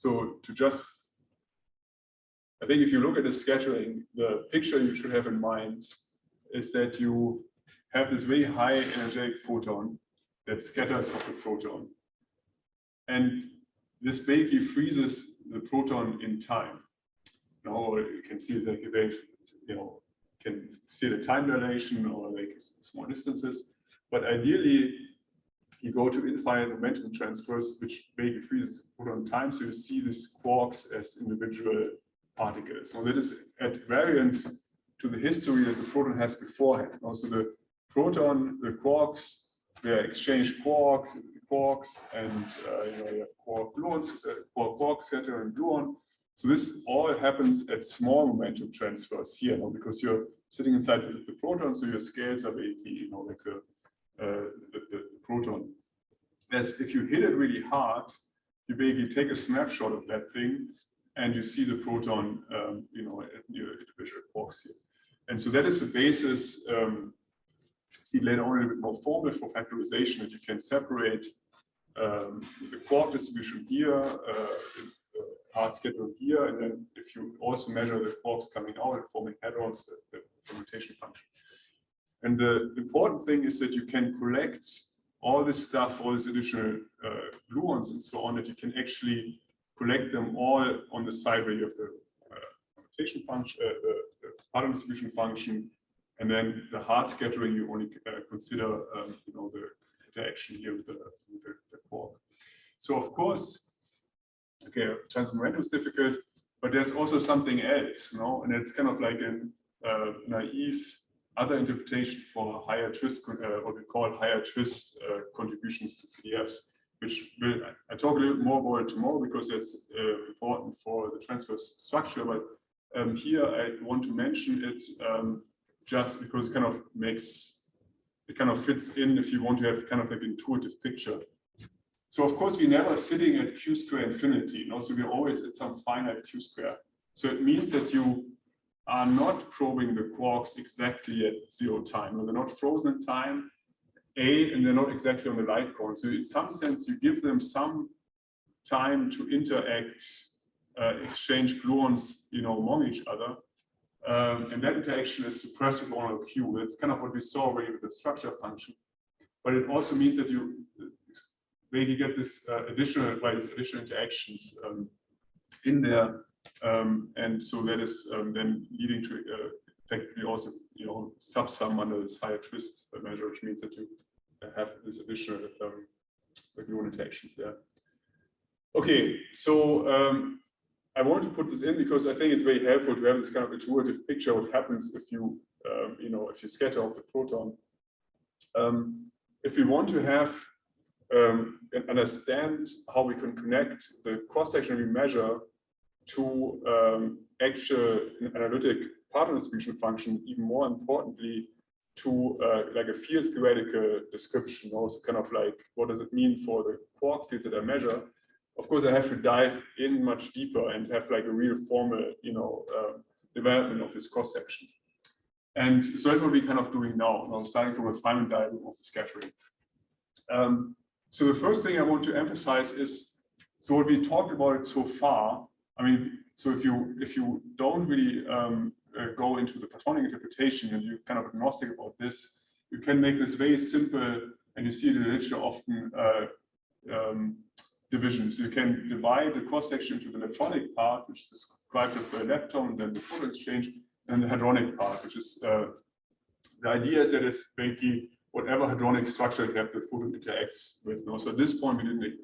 so to just, I think if you look at the scattering, the picture you should have in mind is that you have this very high energetic photon that scatters off the proton. And this basically freezes the proton in time. Or you can see like can see the time dilation or like small distances. But ideally, you go to infinite momentum transfers, which basically freezes the proton in time. So you see these quarks as individual particles. So that is at variance to the history that the proton has beforehand. Also the proton, the quarks, they exchange quarks, and you have quark-gluons, quark scatter and gluon. So this all happens at small momentum transfers here, because you're sitting inside the proton, so your scales are basically, like the proton. As if you hit it really hard, you basically take a snapshot of that thing, and you see the proton, at your individual quarks here. And so that is the basis. See later on a little bit more formal for factorization, that you can separate the quark distribution here, hard schedule here, and then if you also measure the quarks coming out and forming hadrons, the fragmentation function. And the important thing is that you can collect all this stuff, all these additional gluons and so on, that you can actually collect them all on the side where you have the fragmentation function, the pattern distribution function, and then the hard scattering you only consider, the interaction here with the quark. So of course, okay, transfer momentum is difficult, but there's also something else, and it's kind of like a naive other interpretation for higher twist, what we call higher twist contributions to PDFs, which I talk a little more about it tomorrow because it's important for the transfer structure. But here I want to mention it just because it kind of fits in if you want to have kind of like an intuitive picture. So of course, we're never sitting at q square infinity, so we're always at some finite q square. So it means that you are not probing the quarks exactly at 0 time. They're not frozen in time, and they're not exactly on the light cone. So in some sense, you give them some time to interact, exchange gluons, among each other. And that interaction is suppressed with 1 over q. That's kind of what we saw already with the structure function. But it also means that you maybe get this additional interactions in there. And so that is then leading to effectively also, subsum under this higher twist measure, which means that you have this additional gluon interactions there. Okay, so I want to put this in because I think it's very helpful to have this kind of intuitive picture of what happens if you, if you scatter off the proton. If we want to have and understand how we can connect the cross-section we measure to actual analytic pattern distribution function, even more importantly, to like a field theoretical description, also kind of like what does it mean for the quark fields that I measure. Of course, I have to dive in much deeper and have like a real formal, development of this cross section. And so that's what we're kind of doing now, starting from a Feynman diagram of the scattering. So the first thing I want to emphasize is, so what we talked about so far. I mean, so if you don't really go into the Platonic interpretation and you're kind of agnostic about this, you can make this very simple, and you see the literature often division. So you can divide the cross-section into the electronic part, which is described as the lepton, then the photon exchange, and the hadronic part, which is the idea is that it's basically whatever hadronic structure you have the photon interacts with. So at this point, we didn't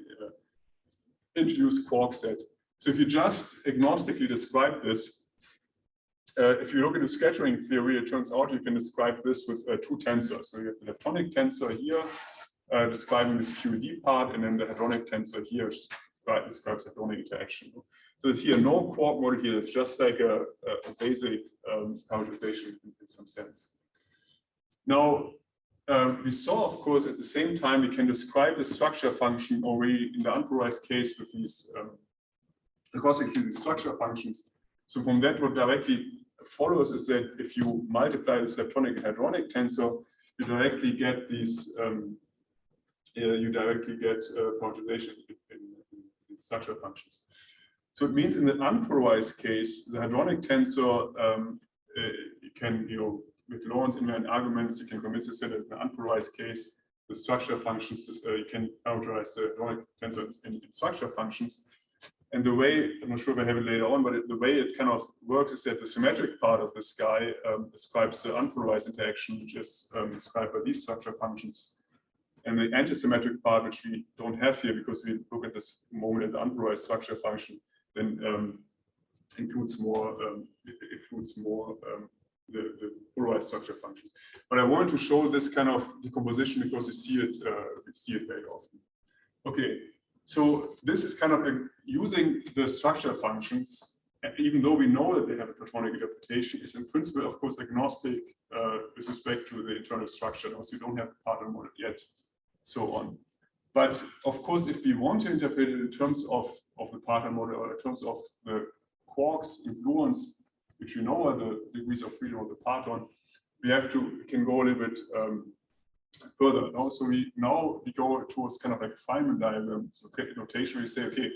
introduce quark set. So if you just agnostically describe this, if you look into scattering theory, it turns out you can describe this with 2 tensors. So you have the leptonic tensor here, describing this QED part, and then the hadronic tensor here describes hadronic interaction. So it's here no quark model here. It's just like a basic parameterization in some sense. Now, we saw, of course, at the same time, we can describe the structure function already in the unpolarized case with these these structure functions. So from that, what directly follows is that if you multiply this leptonic and hadronic tensor, you directly get these. You directly get parameterization in structure functions. So it means in the unpolarized case, the hadronic tensor, you can, with Lorentz invariant arguments, you can convince yourself that in the unpolarized case, the structure functions, you can characterize the hadronic tensor in structure functions. And the way, I'm not sure if I have it later on, but the way it kind of works is that the symmetric part of the sky describes the unpolarized interaction, which is described by these structure functions. And the antisymmetric part, which we don't have here because we look at this moment at the unpolarized structure function, then includes more the polarized structure functions. But I wanted to show this kind of decomposition because we see it very often. Okay, so this is kind of using the structure functions, even though we know that they have a platonic interpretation, is in principle, of course, agnostic with respect to the internal structure. Also, you don't have the pattern model yet, so on. But of course, if we want to interpret it in terms of the pattern model or in terms of the quarks and gluons, which we know are the degrees of freedom of the parton, we can go a little bit further. So we go towards kind of like a Feynman diagram, so notation. We say, okay,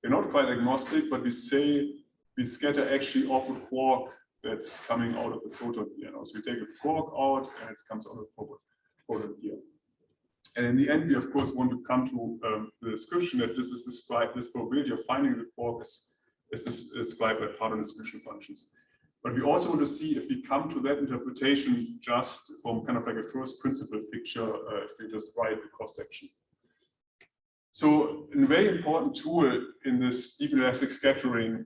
we're not quite agnostic, but we say we scatter actually off a quark that's coming out of the proton here. So we take a quark out and it comes out of the proton here. And in the end, we of course want to come to the description that this is described, this probability of finding the quark is described by parton distribution functions. But we also want to see if we come to that interpretation just from kind of like a first principle picture, if we just write the cross section. So a very important tool in this deep elastic scattering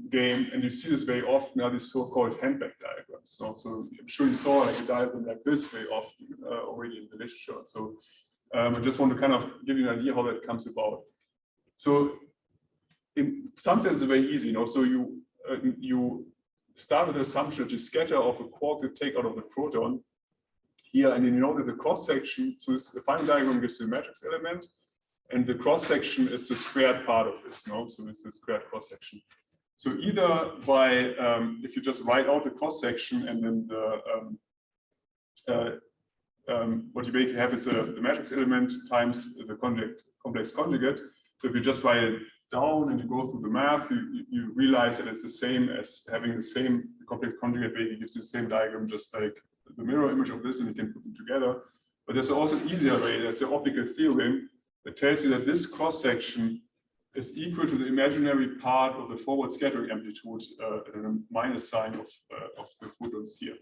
game, and you see this very often, are these so-called handbag diagrams. So I'm sure you saw like a diagram like this very often already in the literature. So I just want to kind of give you an idea how that comes about. So in some sense, it's very easy. So you start with the assumption that you scatter off a quark to take out of the proton here, and then you know that the cross section. So the Feynman diagram gives you the matrix element, and the cross section is the squared part of this. So it's the squared cross section. So either by if you just write out the cross section and then what you basically have is the matrix element times the complex conjugate. So if you just write it down and you go through the math, you realize that it's the same as having the same complex conjugate basically gives you the same diagram, just like the mirror image of this, and you can put them together. But there's also an easier way. That's the optical theorem that tells you that this cross section is equal to the imaginary part of the forward scattering amplitude and a minus sign of the photons here.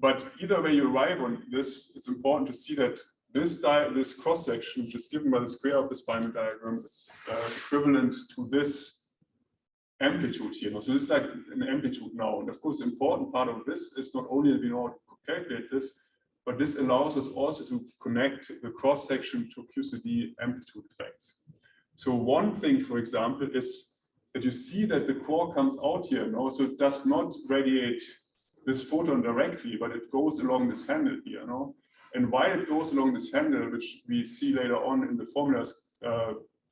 But either way you arrive on this, it's important to see that this cross section, which is given by the square of this Feynman diagram, is equivalent to this amplitude here. So this is like an amplitude now. And of course, the important part of this is not only that we know how to calculate this, but this allows us also to connect the cross section to QCD amplitude effects. So one thing, for example, is that you see that the quark comes out here. So it does not radiate this photon directly, but it goes along this handle here. And while it goes along this handle, which we see later on in the formulas,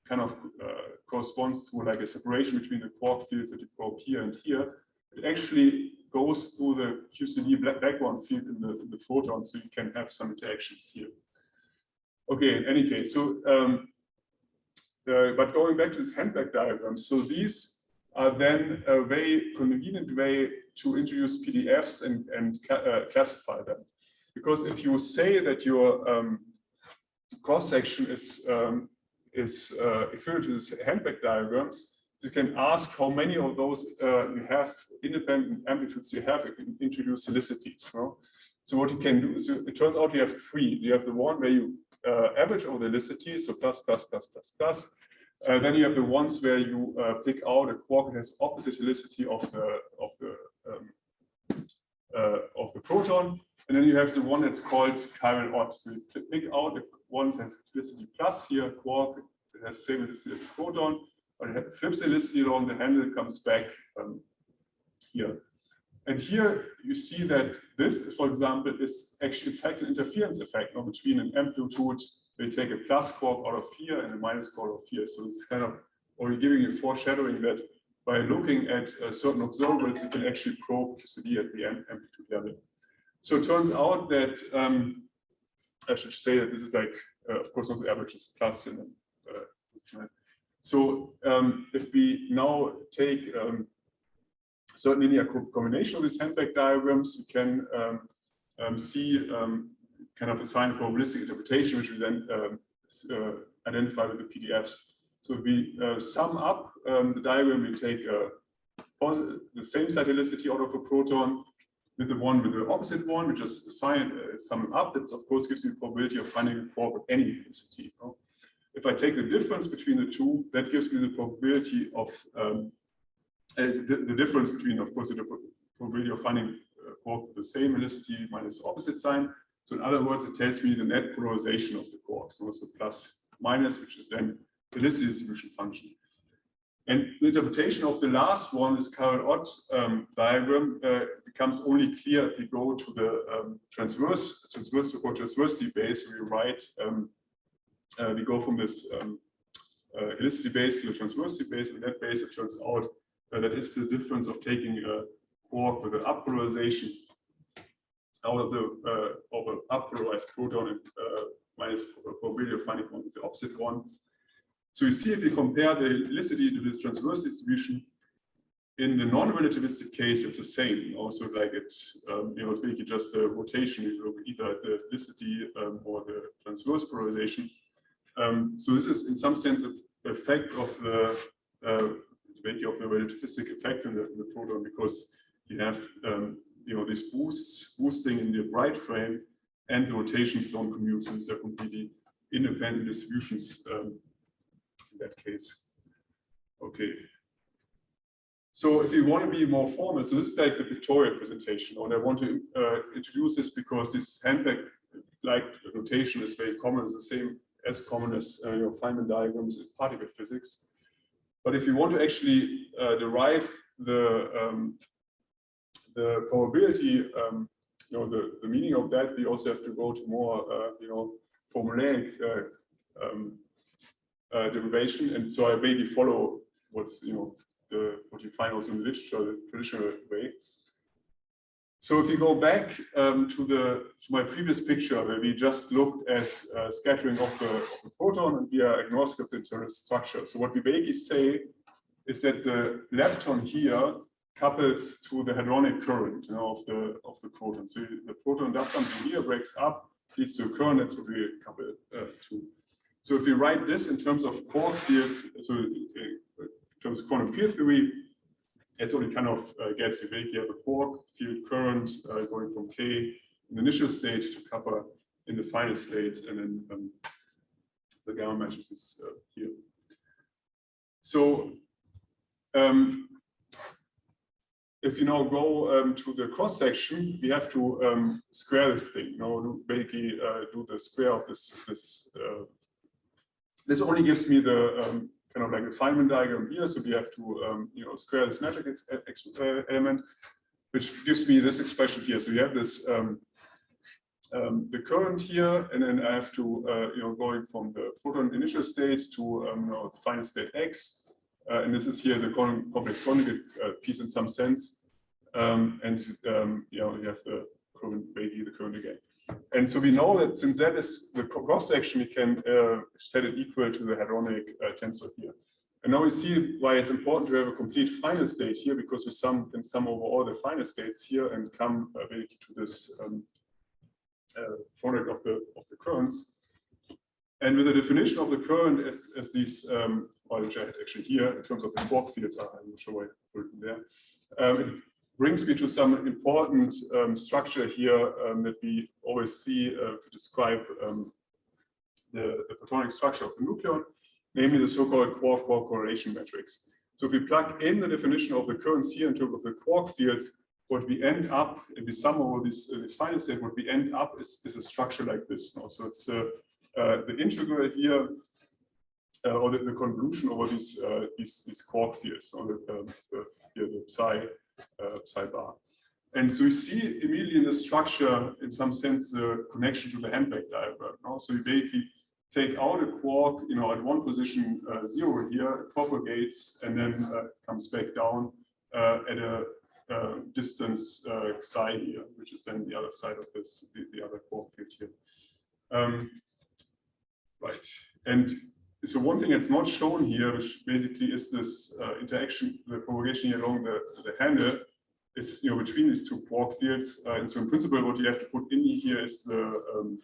kind of corresponds to like a separation between the quark fields that you probe here and here, it actually goes through the QCD background field in the photon, so you can have some interactions here. Okay, in any case, so but going back to this handbag diagram, so these are then a very convenient way to introduce PDFs and classify them. Because if you say that your cross section is equivalent to this handbag diagrams, you can ask how many of those you have independent amplitudes you have if you introduce helicities. So what you can do is it turns out you have three. You have the one where you average over the helicity, so plus, plus, plus, plus, plus. Then you have the ones where you pick out a quark that has opposite helicity of the proton, and then you have the one that's called chiral odd. So you pick out the one that has helicity plus here, quark that has the same helicity as the proton, but it flips the helicity along the handle, comes back here. And here you see that this, for example, is actually in fact an interference effect between an amplitude. We take a plus quark out of here and a minus quark out of here. So it's kind of already giving you foreshadowing that by looking at certain observables, you can actually probe QCD at the amplitude level. So it turns out that I should say that this is like of course, not the average is plus. And so if we now take certain linear combination of these handbag diagrams, we can see kind of assign a probabilistic interpretation, which we then identify with the PDFs. So we sum up the diagram, we take the same cyclicity out of a proton with the one with the opposite one, we just sum up. That of course gives me the probability of finding a quark with any helicity. If I take the difference between the two, that gives me the probability of the difference between, of course, the probability of finding a quark with the same helicity minus opposite sign. So in other words, it tells me the net polarization of the quarks, so plus minus, which is then the helicity distribution function. And the interpretation of the last one, this Carroll-Ott diagram, becomes only clear if we go to the so-called transversity base. We write, we go from this helicity base to the transversity base, and that base, it turns out that it's the difference of taking a quark with an up polarization out of the up polarized proton and minus the probability of finding one with the opposite one. So you see, if you compare the helicity to this transverse distribution, in the non-relativistic case, it's the same. Also, like it's basically just a rotation. You look either at the helicity or the transverse polarization. So this is, in some sense, an effect of the relativistic effects in the proton, because you have these boosting in the bright frame, and the rotations don't commute. So these are completely independent distributions. In that case. Okay. So if you want to be more formal, so this is like the pictorial presentation, and I want to introduce this because this handbag-like notation is very common. It's the same as common as Feynman diagrams in particle physics. But if you want to actually derive the probability, the meaning of that, we also have to go to more formulaic derivation, and so I maybe follow what's what you find also in the literature, the traditional way. So if you go back to my previous picture, where we just looked at scattering of the proton, and we are agnostic of the internal structure. So what we basically say is that the lepton here couples to the hadronic current of the proton. So the proton does something here, breaks up, leads to a current. That's what we couple to. So if we write this in terms of Quark fields, so in terms of quantum field theory, it's only kind of gets you basically have a Quark field current going from K in the initial state to kappa in the final state, and then the gamma matches is here. So if you now go to the cross section, we have to square this thing. Basically do the square of this. This only gives me the kind of like a Feynman diagram here. So we have to square this metric element, which gives me this expression here. So you have this the current here, and then I have to going from the proton initial state to the final state X, and this is here the complex conjugate piece in some sense, and you have the current, basically the current again. And so we know that since that is the cross section, we can set it equal to the hadronic tensor here. And now we see why it's important to have a complete final state here, because we can sum over all the final states here and come basically to this product of the currents. And with the definition of the current as these, which I had actually here in terms of the Quark fields, I'm not sure why I put it there. It brings me to some important structure here that we always see to describe the photonic structure of the nucleon, namely the so-called Quark-Quark correlation matrix. So if we plug in the definition of the currents here in terms of the Quark fields, what we end up, if we sum over this final state, what we end up is a structure like this. Now. So it's the integral here, or the convolution over these Quark fields, or the psi bar. And so you see immediately in the structure, in some sense, the connection to the handbag diagram. So you basically take out a quark, at one position 0 here, it propagates, and then comes back down at a distance psi here, which is then the other side of this, the other quark field here. Right. And so one thing that's not shown here, which basically is this interaction, the propagation here along the handle, is between these two Quark fields. And so in principle, what you have to put in here is the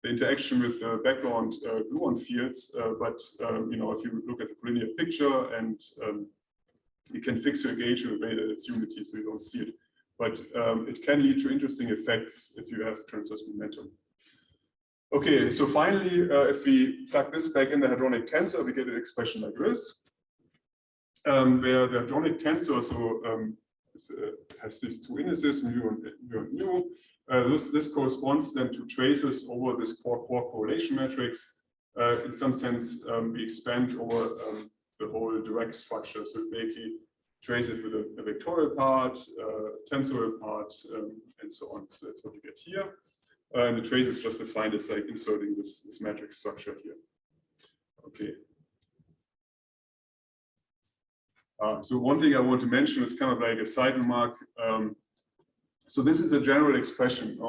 interaction with background gluon fields. But if you look at the linear picture and you can fix your gauge in a way that it's unity, so you don't see it. But it can lead to interesting effects if you have transverse momentum. Okay, so finally, if we plug this back in the hadronic tensor, we get an expression like this, where the hadronic tensor has these two indices, mu and mu. This corresponds then to traces over this Quark correlation matrix. In some sense, we expand over the whole direct structure. So we basically trace it with a vectorial part, tensorial part, and so on. So that's what you get here. And the trace is just defined as like inserting this matrix structure here. Okay. So one thing I want to mention is kind of like a side remark. So this is a general expression.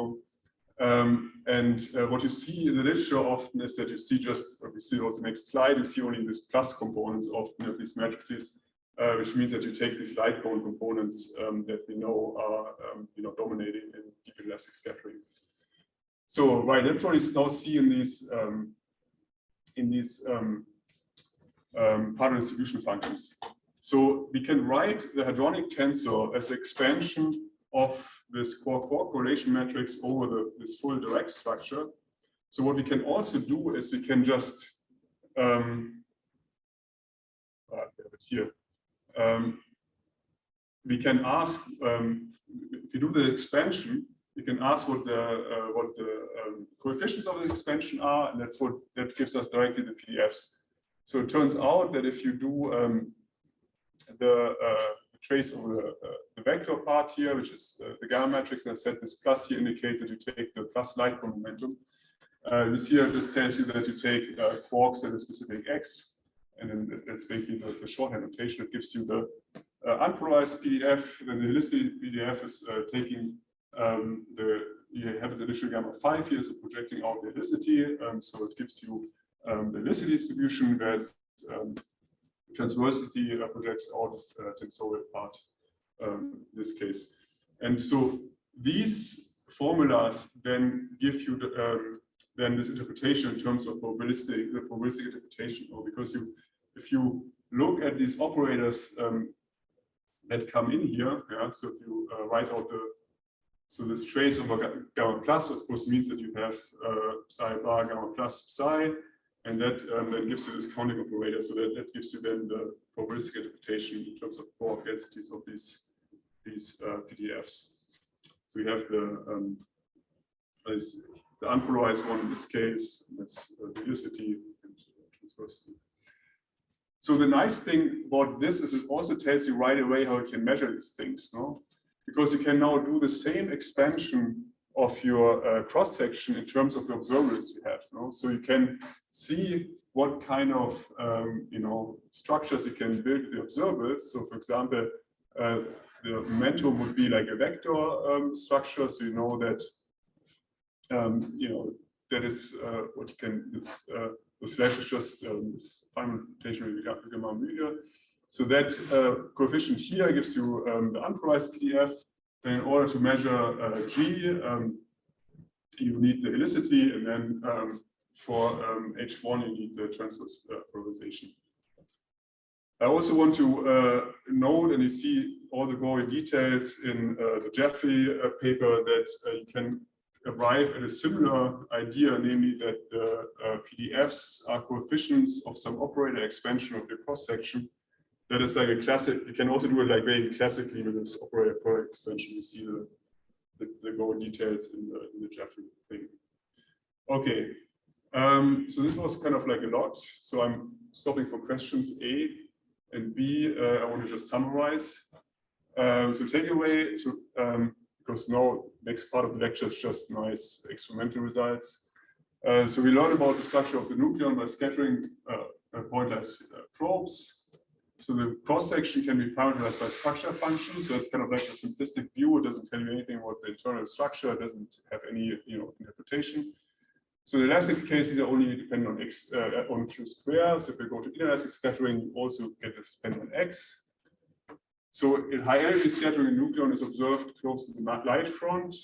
And what you see in the literature often is that you see just, we see also the next slide, you see only these plus components often of these matrices, which means that you take these light cone components that we know are dominating in deep elastic scattering. So right, that's what we now see in these partial distribution functions. So we can write the hadronic tensor as expansion of this Quark correlation matrix over this full direct structure. So what we can also do is we can just we can ask if you do the expansion, we can ask what the coefficients of the expansion are, and that gives us directly the PDFs. So it turns out that if you do the trace over the vector part here, which is the gamma matrix, and I said this plus here indicates that you take the plus light cone momentum. This here just tells you that you take quarks at a specific x, and then that's basically the shorthand notation that gives you the unpolarized PDF. Then the helicity PDF is taking you have the initial gamma 5 here, so projecting out the helicity. So it gives you the helicity distribution, whereas transversity projects out this tensorial part in this case. And so these formulas then give you then this interpretation in terms of probabilistic interpretation, or because if you look at these operators that come in here, so if you write out so this trace over gamma plus, of course, means that you have psi bar gamma plus psi, and that then gives you this counting operator. So that gives you then the probabilistic interpretation in terms of Quark densities of these PDFs. So we have the unpolarized one in this case, that's helicity and transversity. So the nice thing about this is it also tells you right away how you can measure these things, no? Because you can now do the same expansion of your cross section in terms of the observables you have, no? So you can see what kind of structures you can build with the observables. So for example, the momentum would be like a vector structure, so you know that that is what you can. The slash is just this final notation with gamma mu here. So that coefficient here gives you the unpolarized PDF. Then in order to measure G, you need the helicity, and then for H1 you need the transverse polarization. I also want to note, and you see all the gory details in the Jeffrey paper, that you can arrive at a similar idea, namely that the PDFs are coefficients of some operator expansion of your cross section. That is like a classic. You can also do it like very classically with this operator product expansion. You see the gory details in the Jeffrey thing. Okay, so this was kind of like a lot. So I'm stopping for questions A and B. I want to just summarize. So takeaway. So because now next part of the lecture is just nice experimental results. So we learned about the structure of the nucleon by scattering point-light probes. So the cross-section can be parameterized by structure functions. So it's kind of like a simplistic view. It doesn't tell you anything about the internal structure. It doesn't have any interpretation. So the elastic cases are only dependent on x on q squared. So if we go to inelastic scattering, you also get this dependent on x. So in high energy scattering, the nucleon is observed close to the light front.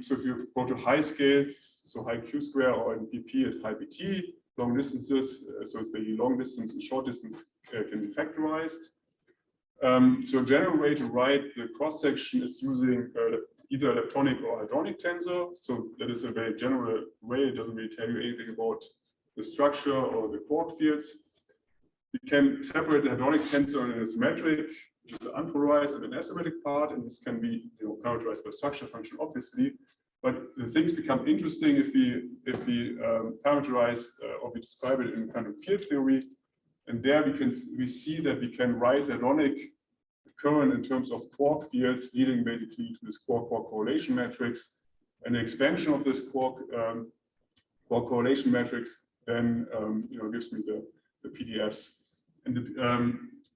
So if you go to high scales, so high q square or in pp at high pt, long distances, so it's the long distance and short distance can be factorized. So a general way to write the cross section is using either electronic or hadronic tensor. So that is a very general way. It doesn't really tell you anything about the structure or the Quark fields. You can separate the hadronic tensor in a symmetric, which is the unpolarized and an asymmetric part, and this can be characterized by structure function, obviously. But the things become interesting if we parameterize or we describe it in kind of field theory, and there we see that we can write hadronic current in terms of Quark fields, leading basically to this Quark-Quark correlation matrix, and the expansion of this Quark correlation matrix then gives me the PDFs. And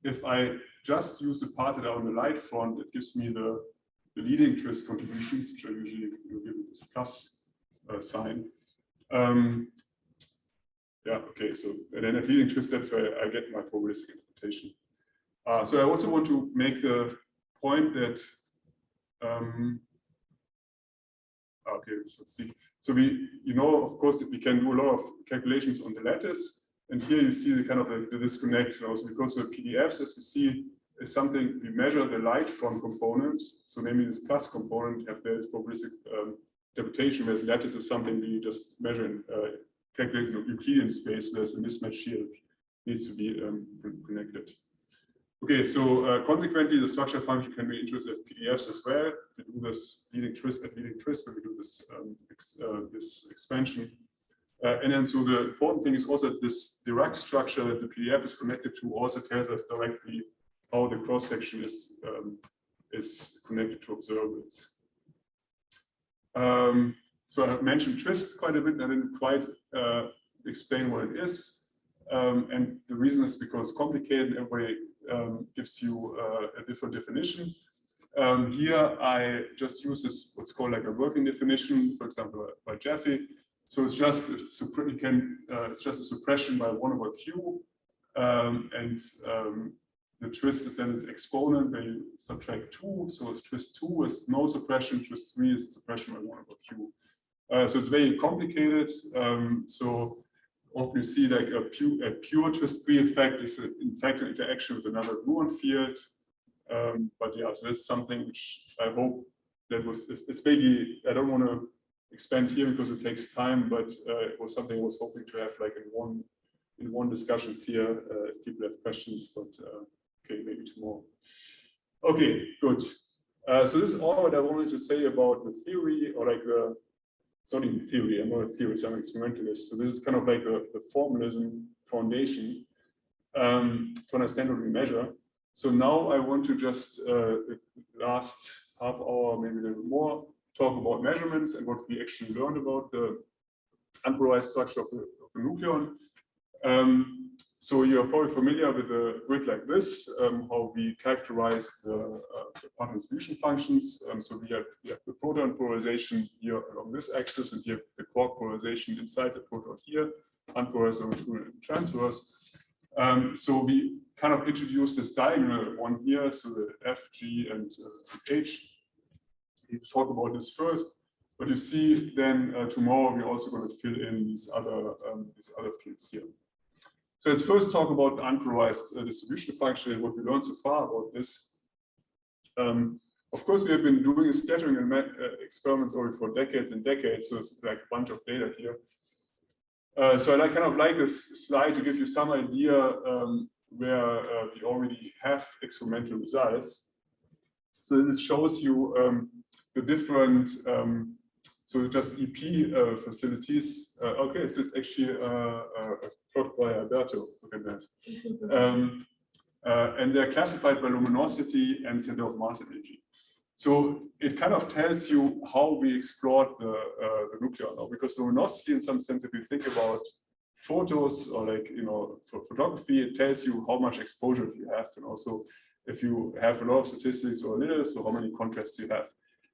if I just use the part that are on the light front, it gives me the leading twist contributions, which I usually give it this plus sign. Yeah, okay, so and then at leading twist, that's where I get my probabilistic interpretation. So I also want to make the point that, okay, so let's see. So of course, we can do a lot of calculations on the lattice, and here you see the kind of the disconnect also because the PDFs, as we see, is something we measure the light from component. So namely this plus component have this probabilistic interpretation, whereas lattice is something we just measure in calculating Euclidean space. There's a mismatch here, needs to be connected. Okay, so consequently, the structure function can be introduced as PDFs as well. We do this leading twist at leading twist, but we do this this expansion. And then, so the important thing is also that this Dirac structure that the PDF is connected to also tells us directly how the cross section is connected to observables. So I have mentioned twists quite a bit, and I didn't quite explain what it is. And the reason is because it's complicated. Everybody gives you a different definition. Here I just use this what's called like a working definition, for example, by Jeffy. So it's just it's just a suppression by 1/q, and the twist is then its exponent where you subtract 2. So it's twist 2 is no suppression, twist 3 is suppression by 1/q. So it's very complicated. So often you see like a pure twist 3 effect is in fact an interaction with another gluon field. But yeah, so that's something which I hope that it's maybe, I don't want to expand here because it takes time, but it was something I was hoping to have like in one discussions here if people have questions, but okay, maybe tomorrow. Okay, good. So this is all what I wanted to say about the theory, or like it's not even theory, I'm not a theorist, I'm an experimentalist. So this is kind of like the formalism foundation to understand what we measure. So now I want to just last half hour, maybe a little more, talk about measurements and what we actually learned about the unpolarized structure of the nucleon. So you're probably familiar with a grid like this, how we characterize the particle distribution functions. So we have the proton polarization here along this axis, and here the quark polarization inside the proton here, unpolarized over transverse. So we kind of introduced this diagonal one here, so the F, G, and H. We talk about this first, but you see then tomorrow we're also going to fill in these other fields here. So let's first talk about the unpolarized distribution function and what we learned so far about this. Of course, we have been doing scattering experiments already for decades and decades, so it's like a bunch of data here. So I kind of like this slide to give you some idea where we already have experimental results. So this shows you the different, so just EP facilities. Okay, so it's actually plot by Alberto, look at that. And they're classified by luminosity and center of mass energy. So it kind of tells you how we explored the nucleon now, because luminosity, in some sense, if you think about photos or like, for photography, it tells you how much exposure you have, and also if you have a lot of statistics or little, so how many contrasts you have.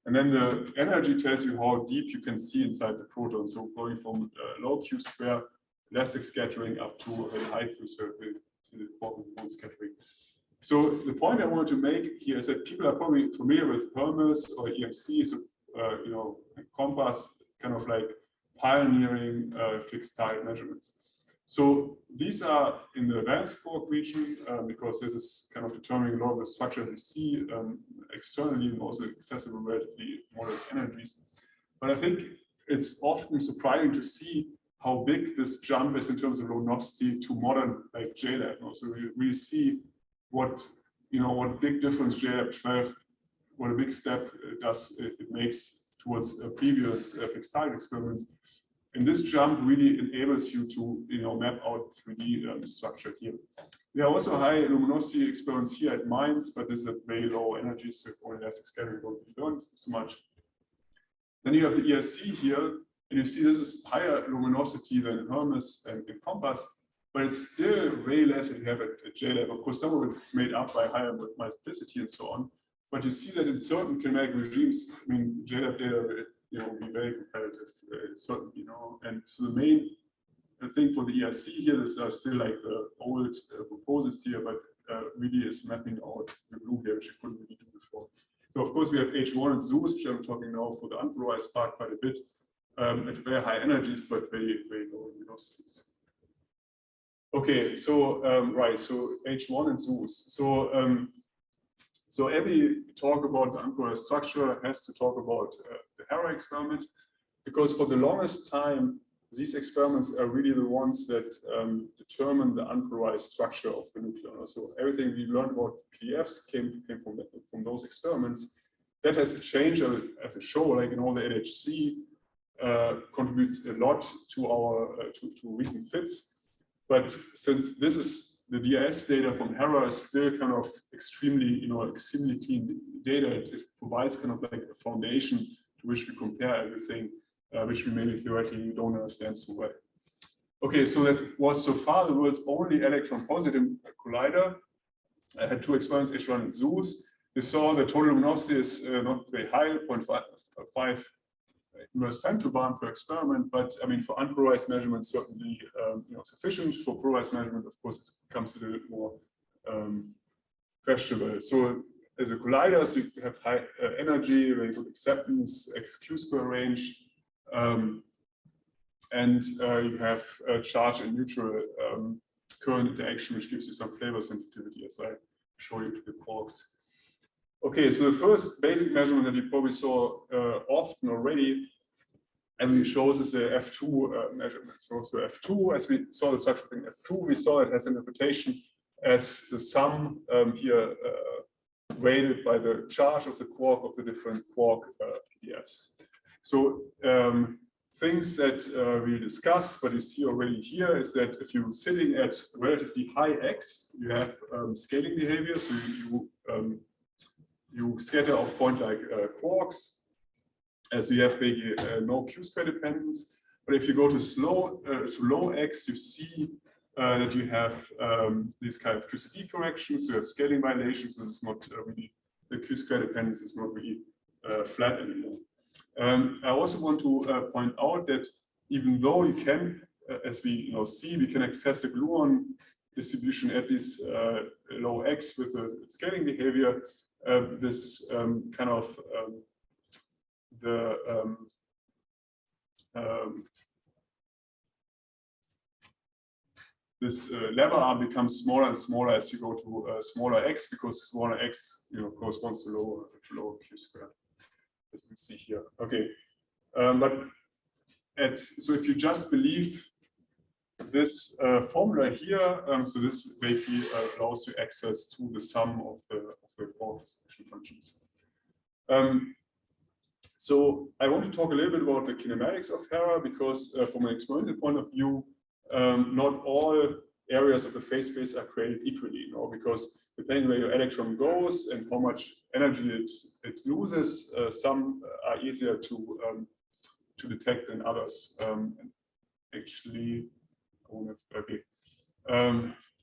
And then the energy tells you how deep you can see inside the proton. So going from low Q square, elastic scattering, up to a very high Q square to the Quark scattering. So the point I wanted to make here is that people are probably familiar with Hermes or EMC, so you know, Compass, kind of like pioneering fixed type measurements. So these are in the advanced Quark region because this is kind of determining a lot of the structure we see externally and also accessible relatively modest energies. But I think it's often surprising to see how big this jump is in terms of luminosity to modern like JLab. So we see what, you know, what big difference JLab 12, what a big step it makes towards previous fixed type experiments. And this jump really enables you to, you know, map out 3D structure here. There are also high luminosity experiments here at Mainz, but this is at very low energy, so if only elastic scattering won't be learned so much. Then you have the ERC here, and you see this is higher luminosity than Hermes and Compass, but it's still way less than you have at JLab. Of course, some of it is made up by higher multiplicity and so on. But you see that in certain kinematic regimes, I mean, JLab data will, you know, be very competitive, certainly, you know. And so the main thing for the ERC here, these are still like the old proposals here, but really is mapping out the blue here, which you couldn't really do before. So of course we have H1 and Zeus, which I'm talking now for the unpolarized part quite a bit, at very high energies, but very, very low luminosities. Okay, so right, so H1 and Zeus. So every talk about the unpolarized structure has to talk about the Hera experiment, because for the longest time, these experiments are really the ones that determine the unpolarized structure of the nucleon. So everything we learned about PDFs came from those experiments. That has changed as a show, like in all the LHC contributes a lot to our to recent fits. But since this is the DRS data from Hera is still kind of extremely, you know, extremely clean data. It provides kind of like a foundation to which we compare everything, which we maybe theoretically don't understand so well. Okay, so that was so far the world's only electron positive collider. I had two experiments, H1 and Zeus. You saw the total luminosity is not very high, 0.5 inverse femtobarn per experiment, but I mean for unpolarized measurement certainly you know, sufficient. For polarized measurement, of course, it becomes a little bit more questionable. So as a collider, so you have high energy, very good acceptance, XQ square range, and you have charge and neutral current interaction, which gives you some flavor sensitivity, as I show you to the quarks. Okay, so the first basic measurement that you probably saw often already, and we shows is the F2 measurement. So F2, as we saw the structure thing F2, we saw it has interpretation as the sum here weighted by the charge of the quark of the different quark PDFs. So things that we'll discuss, but you see already here, is that if you're sitting at relatively high X, you have scaling behavior. So you scatter off point like quarks, as you have maybe no Q square dependence. But if you go to low X, you see that you have these kind of QCD corrections. So you have scaling violations. So it's not really, the Q square dependence is not really flat anymore. I also want to point out that even though you can, as we see, we can access the gluon distribution at this low X with the scaling behavior. This kind of this lever arm becomes smaller and smaller as you go to smaller X, because smaller X corresponds to lower Q squared, as we see here. Okay, so if you just believe this formula here, so this basically allows you access to the sum of the Quark distribution functions. So I want to talk a little bit about the kinematics of Hera, because from an experimental point of view, not all areas of the phase space are created equally, because depending where your electron goes and how much energy it loses, some are easier to detect than others. Actually, I want to, okay.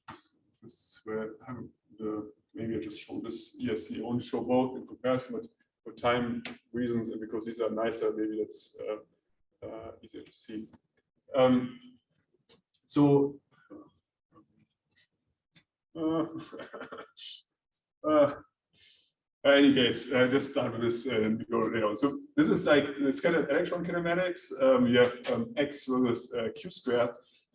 This is where maybe I just show this. Yes, you only show both in comparison, but for time reasons and because these are nicer, maybe that's easier to see. In any case, just start with this and we go later on. So this is like the scattered electron kinematics. You have X versus Q squared.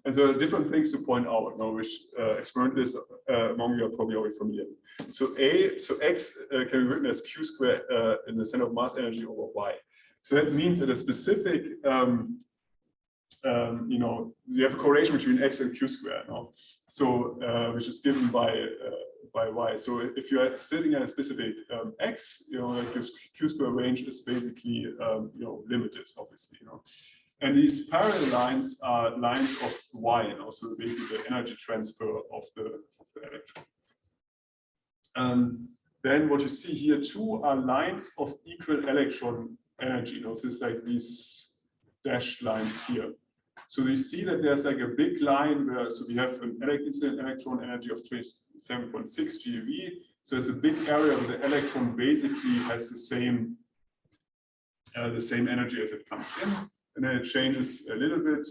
And so there are different things to point out, which experimentalists among you are probably already familiar with. So X can be written as Q squared in the center of mass energy over Y. So that means that a specific, you have a correlation between X and Q squared, so which is given by Y. So if you are sitting at a specific X, like your Q square range is basically limited, obviously, And these parallel lines are lines of Y, so basically the energy transfer of the electron. Then what you see here too are lines of equal electron energy. So it's like these dashed lines here. So you see that there's like a big line where, so we have an incident electron energy of 27.6 GeV. So there's a big area where the electron basically has the same energy as it comes in. And then it changes a little bit.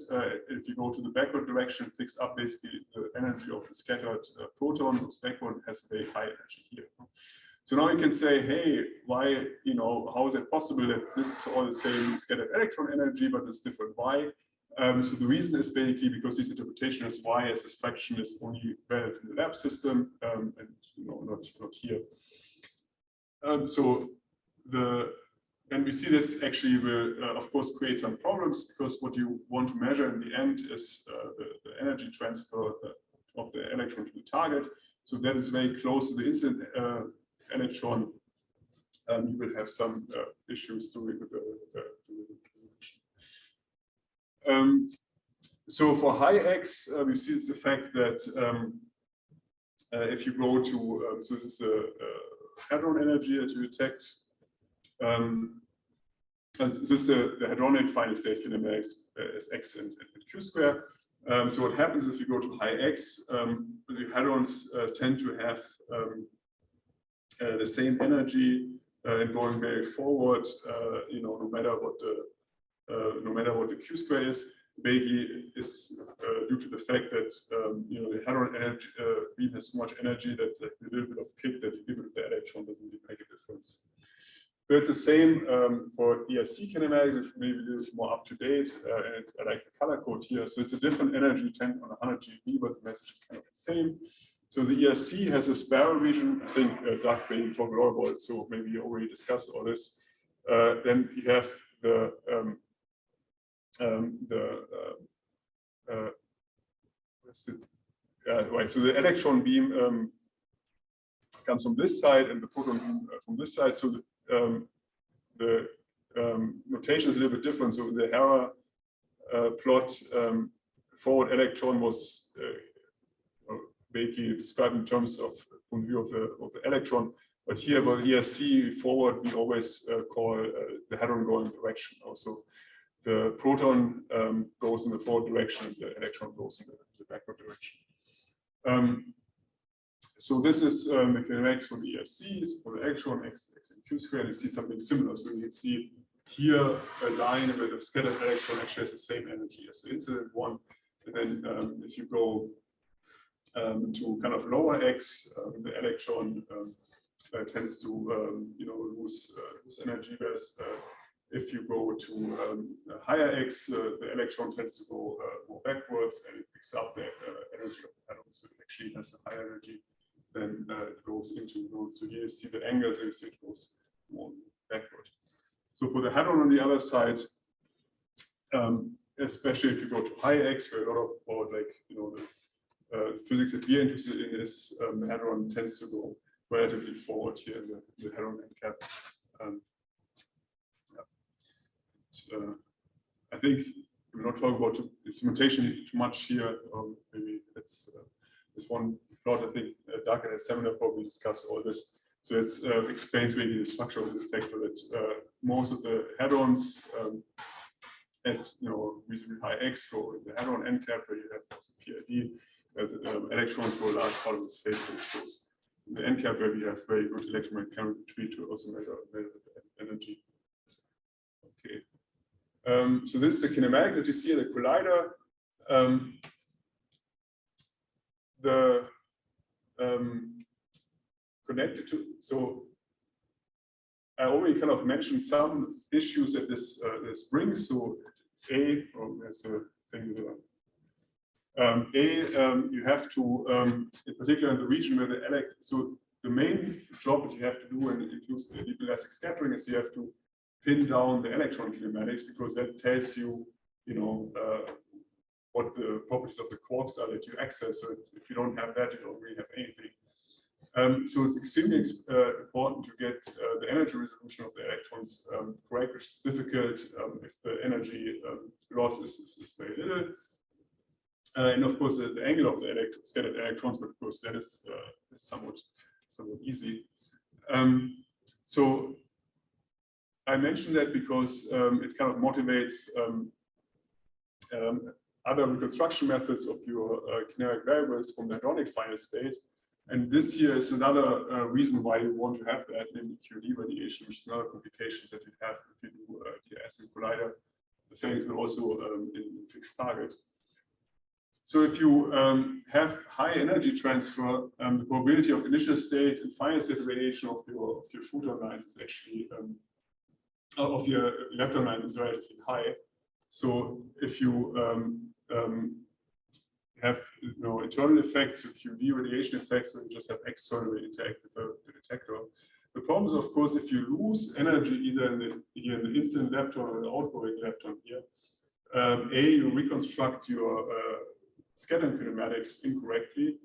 If you go to the backward direction, it picks up basically the energy of the scattered proton. Goes backward, has a very high energy here. So now you can say, hey, why, how is it possible that this is all the same scattered electron energy, but it's different? Why? So the reason is basically because this interpretation as Y as this fraction is only valid in the lab system and not here. And we see this actually will, of course, create some problems because what you want to measure in the end is the energy transfer of the electron to the target. So that is very close to the incident electron. You will have some issues to with the so for high X, we see this effect that if you go to, so this is a hadron energy that you detect. This is the hadronic final state kinematics is X and Q square. So what happens if you go to high X, the hadrons tend to have the same energy and going very forward, no matter what the Q square is. Basically is due to the fact that the hadron energy beam has so much energy that a little bit of kick that you give it the electron doesn't really make a difference. But it's the same for Erc kinematics, which may be a little bit more up to date. And I like the color code here. So it's a different energy 10 on 100 GeV, but the message is kind of the same. So the Erc has a spiral region. I think Doug maybe talked a lot about it, so maybe you already discussed all this. Then you have right. So the electron beam comes from this side, and the proton beam from this side. So the notation is a little bit different. So the Hera plot, forward electron was basically described in terms of from view of the electron. But here for Erc forward, we always call the hadron going direction. Also, the proton goes in the forward direction, and the electron goes in the backward direction. So this is the kinematics for the Erc, for the electron, X and Q squared. You see something similar. So you can see here a line where the scattered electron actually has the same energy as the incident one. And then if you go to kind of lower X, the electron tends to lose energy. Whereas if you go to higher X, the electron tends to go more backwards, and it picks up the energy of the atom. So it actually has a higher energy than it goes into. So here you see the angles, and you see it goes more backward. So for the hadron on the other side, especially if you go to high X, where a lot of the physics that we're interested in is the hadron tends to go relatively forward here in the hadron end cap. I think we're not talking about instrumentation too much here. Maybe it's this one plot. I think Doug at a seminar probably discussed all this. So it explains maybe the structure of this detector that most of the hadrons at reasonably high X go in the hadron end cap, where you have also PID. Electrons go a large part of this phase that goes in the end cap, where we have very good electromagnetic chemistry to also measure the energy. Okay. So this is the kinematic that you see in the collider. Connected to, so I already kind of mentioned some issues that this brings. So there's a thing there. You have to, in particular in the region where so the main job that you have to do, and it includes elastic scattering, is you have to pin down the electron kinematics, because that tells you, what the properties of the quarks are that you access. So if you don't have that, you don't really have anything. So it's extremely important to get the energy resolution of the electrons correct, which is difficult if the energy loss is very little. And of course, the angle of the scattered electrons, but of course that is somewhat easy. So I mentioned that because it kind of motivates other reconstruction methods of your kinematic variables from the hadronic final state. And this here is another reason why you want to have that, namely QED radiation, which is another complication that you have if you do DRS and collider. The same is also in fixed target. So if you have high energy transfer, the probability of initial state and final state radiation of your photon lines is actually of your electron lines is relatively high. So if you have internal effects, or QED radiation effects, or you just have externally interact with the detector. The problem is, of course, if you lose energy either in the incident lepton or the outgoing lepton here, you reconstruct your scattering kinematics incorrectly,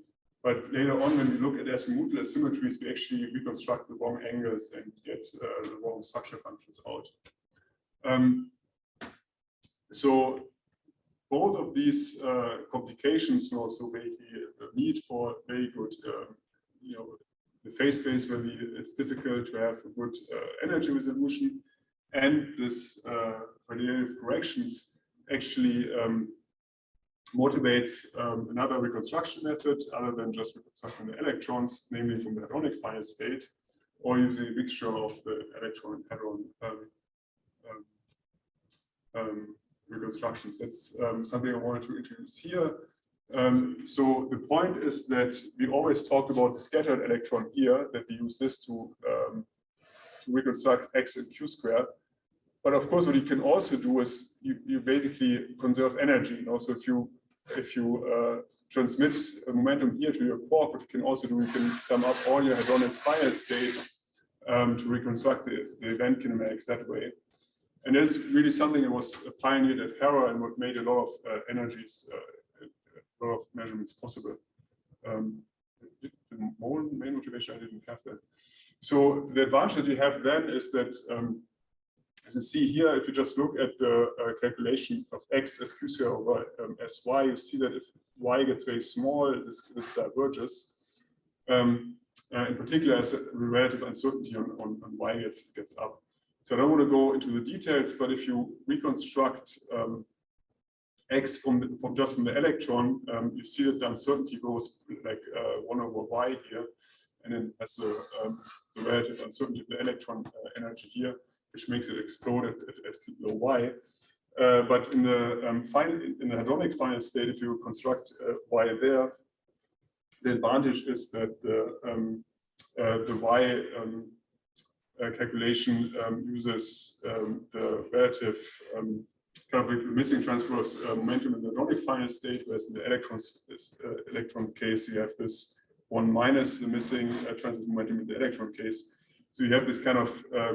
but later on, when we look at azimuthal asymmetries, we actually reconstruct the wrong angles and get the wrong structure functions out. So both of these complications, also basically the need for very good, the phase space where it's difficult to have a good energy resolution, and this radiative corrections actually motivates another reconstruction method other than just reconstructing the electrons, namely from the hadronic final state, or using a mixture of the electron and hadron reconstructions. That's something I wanted to introduce here. So the point is that we always talk about the scattered electron here, that we use this to reconstruct X and Q squared. But of course, what you can also do is you basically conserve energy. So if you transmit a momentum here to your quark, what you can also do, you can sum up all your hadronic final state to reconstruct the event kinematics that way. And that's really something that was pioneered at Hera and what made a lot of energies, a lot of measurements possible. The main motivation, I didn't have that. So the advantage that you have then is that, as you see here, if you just look at the calculation of X as Q squared over Sy, you see that if Y gets very small, this diverges. In particular, as the relative uncertainty on Y gets up. So I don't want to go into the details, but if you reconstruct X from the electron, you see that the uncertainty goes like 1 over Y here, and then has the relative uncertainty of the electron energy here, which makes it explode at low Y. But in the hadronic final state, if you construct Y there, the advantage is that the Y calculation uses the relative kind of missing transverse momentum in the hadronic final state, whereas in the electron case, you have this 1 minus the missing transverse momentum in the electron case. So you have this kind of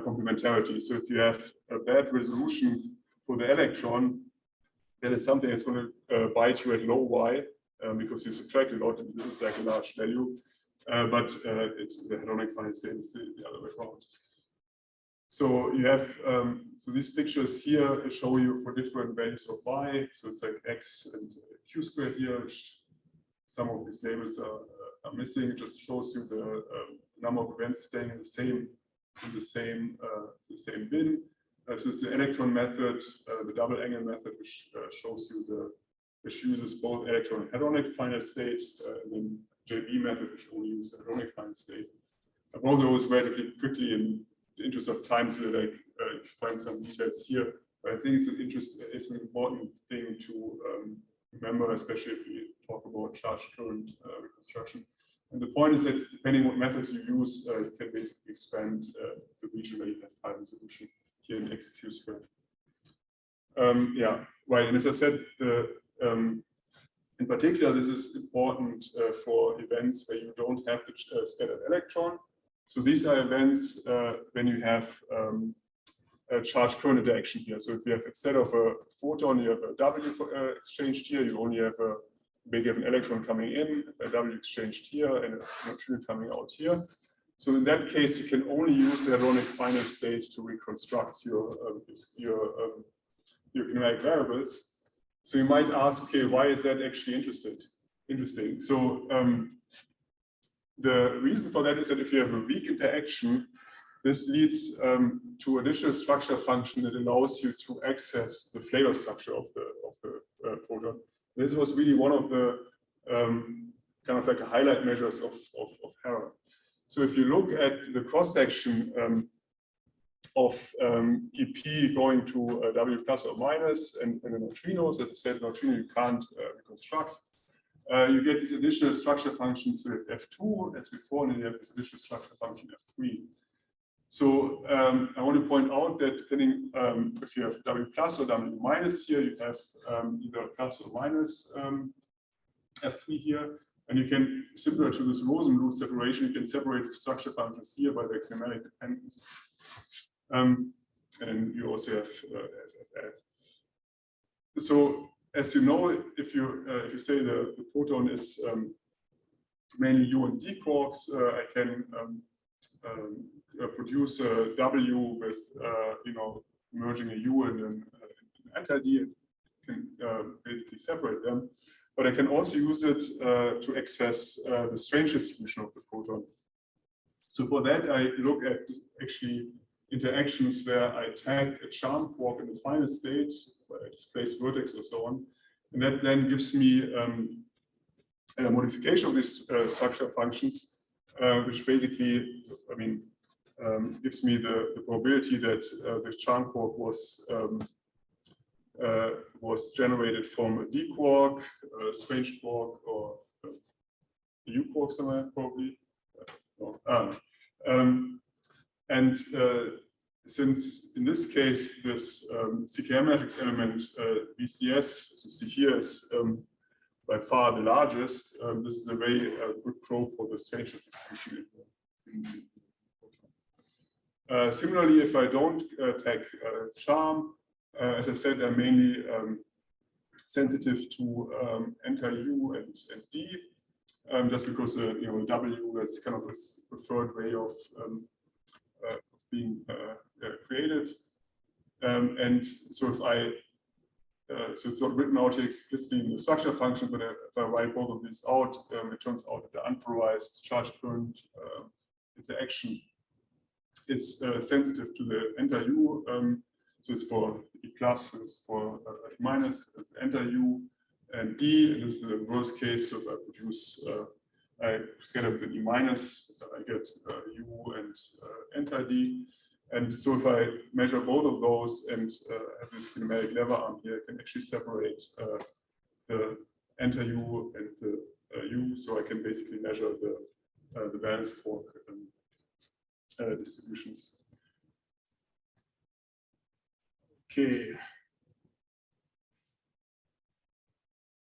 complementarity. So if you have a bad resolution for the electron, that is something that's going to bite you at low Y because you subtract a lot, and this is like a large value. But the hadronic final state is the other way around. So you have so these pictures here show you for different values of Y. So it's like X and Q squared here, which some of these labels are missing. It just shows you the number of events staying in the same bin. So it's the electron method, the double angle method, which shows you which uses both electron and hadronic final state, and then JB method, which only uses hadronic final state. Both of those relatively quickly in the interest of time, so that I find some details here. But I think it's an important thing to remember, especially if we talk about charge current reconstruction. And the point is that depending what methods you use, you can basically expand the region where you have high resolution here in XQ squared. Yeah, right. And as I said, in particular, this is important for events where you don't have the scattered electron. So these are events when you have a charge current interaction here. So if you have, instead of a photon, you have a W exchanged here, you only have an electron coming in, a W exchanged here, and a neutrino coming out here. So in that case, you can only use the hadronic final state to reconstruct your kinematic variables. So you might ask, okay, why is that actually interesting? So the reason for that is that if you have a weak interaction, this leads to additional structure function that allows you to access the flavor structure of the photon. This was really one of the kind of like a highlight measures of Hera. So if you look at the cross section of EP going to W plus or minus and the neutrinos, as I said, neutrino you can't reconstruct. You get these additional structure functions with F2 as before, and then you have this additional structure function F3. So I want to point out that depending if you have W plus or W minus here, you have either plus or minus F3 here. And you can, similar to this Rosenbluth separation, you can separate the structure functions here by their kinematic dependence. And you also have FF. So as you know, if you say the photon is mainly U and D quarks, I can produce a W with merging a U and an anti-D. Can basically separate them. But I can also use it to access the strange distribution of the photon. So for that, I look at actually interactions where I tag a charm quark in the final state, where I displace vertex or so on. And that then gives me a modification of these structure functions, which basically, gives me the probability that the charm quark was generated from a D quark, a strange quark, or a U quark somewhere probably. Since in this case this CKM matrix element BCS, so see here, is by far the largest, this is a very good probe for the strangeness distribution. Similarly, if I don't tag charm, as I said, I'm mainly sensitive to anti-U and D, just because W, that's kind of a preferred way of being created. And so if so it's not written out here explicitly in the structure function, but if I write both of these out, it turns out that the unpolarized charge current interaction is sensitive to the anti-U. So it's for E plus, it's for E minus, it's anti-U, and D, and this is the worst case. So if I produce, I scatter with an E minus, I get U and anti-D. And so if I measure both of those and have this kinematic lever arm here, I can actually separate the anti-U and the U, so I can basically measure the valence quark distributions. Okay.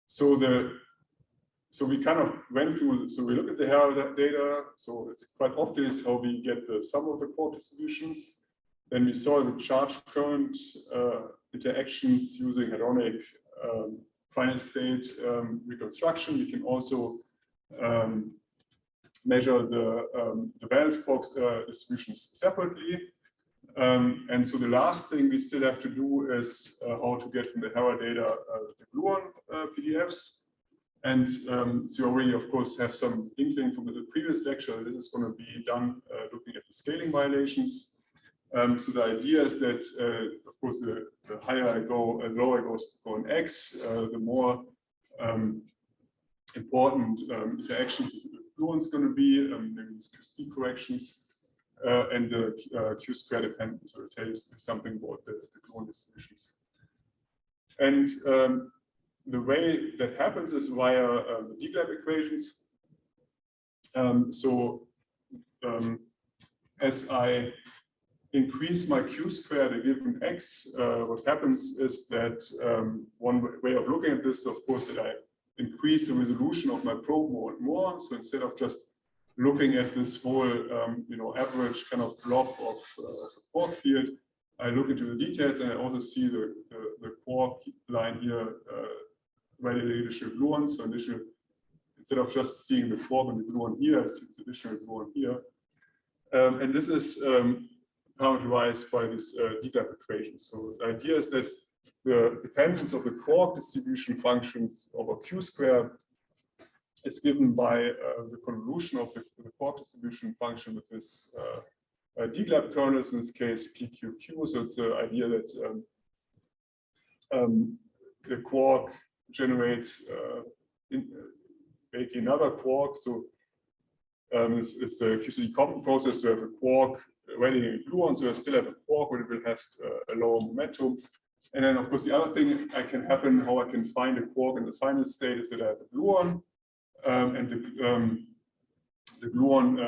So we kind of went through, so we look at the Hera data, so it's quite obvious how we get the sum of the quark distributions. Then we saw the charge current interactions using hadronic final state reconstruction. We can also measure the valence quark distributions separately. And so the last thing we still have to do is how to get from the Hera data the gluon PDFs. And so you already, of course, have some inkling from the previous lecture. This is going to be done looking at the scaling violations. So the idea is that, of course, the higher I go and lower I go in X, the more important interactions with the gluon is going to be, maybe these QST corrections. and the Q-square dependence. So it tells you something about the gluon distributions. And the way that happens is via the D-Lab equations. As I increase my Q-square at a given X, what happens is that one way of looking at this, of course, that I increase the resolution of my probe more and more. So instead of just looking at this whole, average kind of blob of a Quark field, I look into the details, and I also see the Quark line here, radially additional gluons. So instead of just seeing the Quark and the gluon here, I see the additional gluon here. And this is parameterized by this D-Lab equation. So the idea is that the dependence of the Quark distribution functions over Q-square is given by the convolution of the Quark distribution function with this D-Lab kernels, in this case PQQ. So it's the idea that the Quark generates basically another Quark. So it's the QCD common process to have a Quark radiating a gluon. So I still have a Quark, but it will have a lower momentum. And then, of course, the other thing how I can find a Quark in the final state is that I have a gluon, and the gluon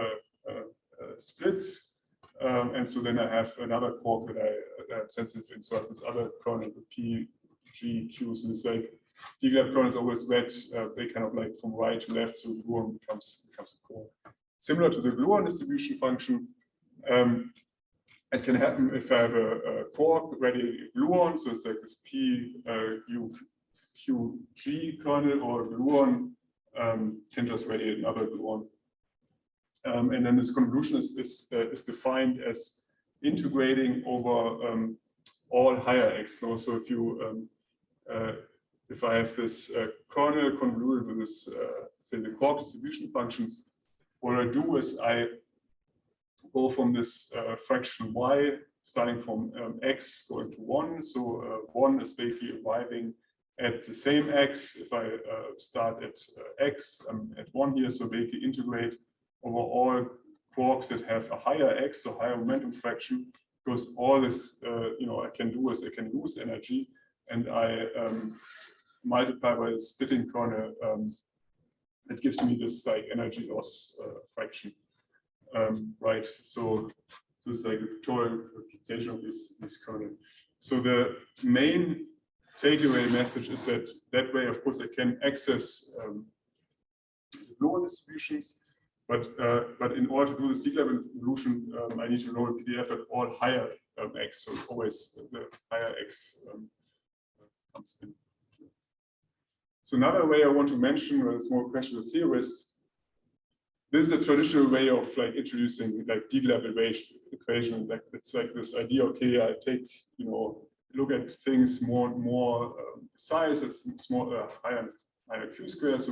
splits. And so then I have another Quark that I have sensitive in. So I have this other kernel, the P, G, Q. So it's like D-Lab kernel is always red. They kind of like from right to left. So the gluon becomes a Quark. Similar to the gluon distribution function. It can happen if I have a Quark radiating a gluon. So it's like this P, U, Q, G kernel, or a gluon can just radiate another gluon. And then this convolution is defined as integrating over all higher X. So if you if I have this kernel convoluted with this say the Quark distribution functions, what I do is I go from this fraction y starting from x going to 1. So 1 is basically arriving at the same x. If I start at x, I'm at 1 here. So basically integrate over all quarks that have a higher x, so higher momentum fraction, because all this I can do is I can lose energy, and I multiply by the splitting kernel. That gives me this like energy loss fraction. Right, so it's like a total representation of this kernel. So the main takeaway message is that way, of course, I can access lower distributions, but in order to do this D-Lab evolution, I need to load a PDF at all higher x. So always the higher x comes in. So another way I want to mention, well, it's more a question of theorists. This is a traditional way of like introducing like D-Lab equation. Like it's like this idea. Okay, I take look at things more and more size. It's smaller, higher Q-square. So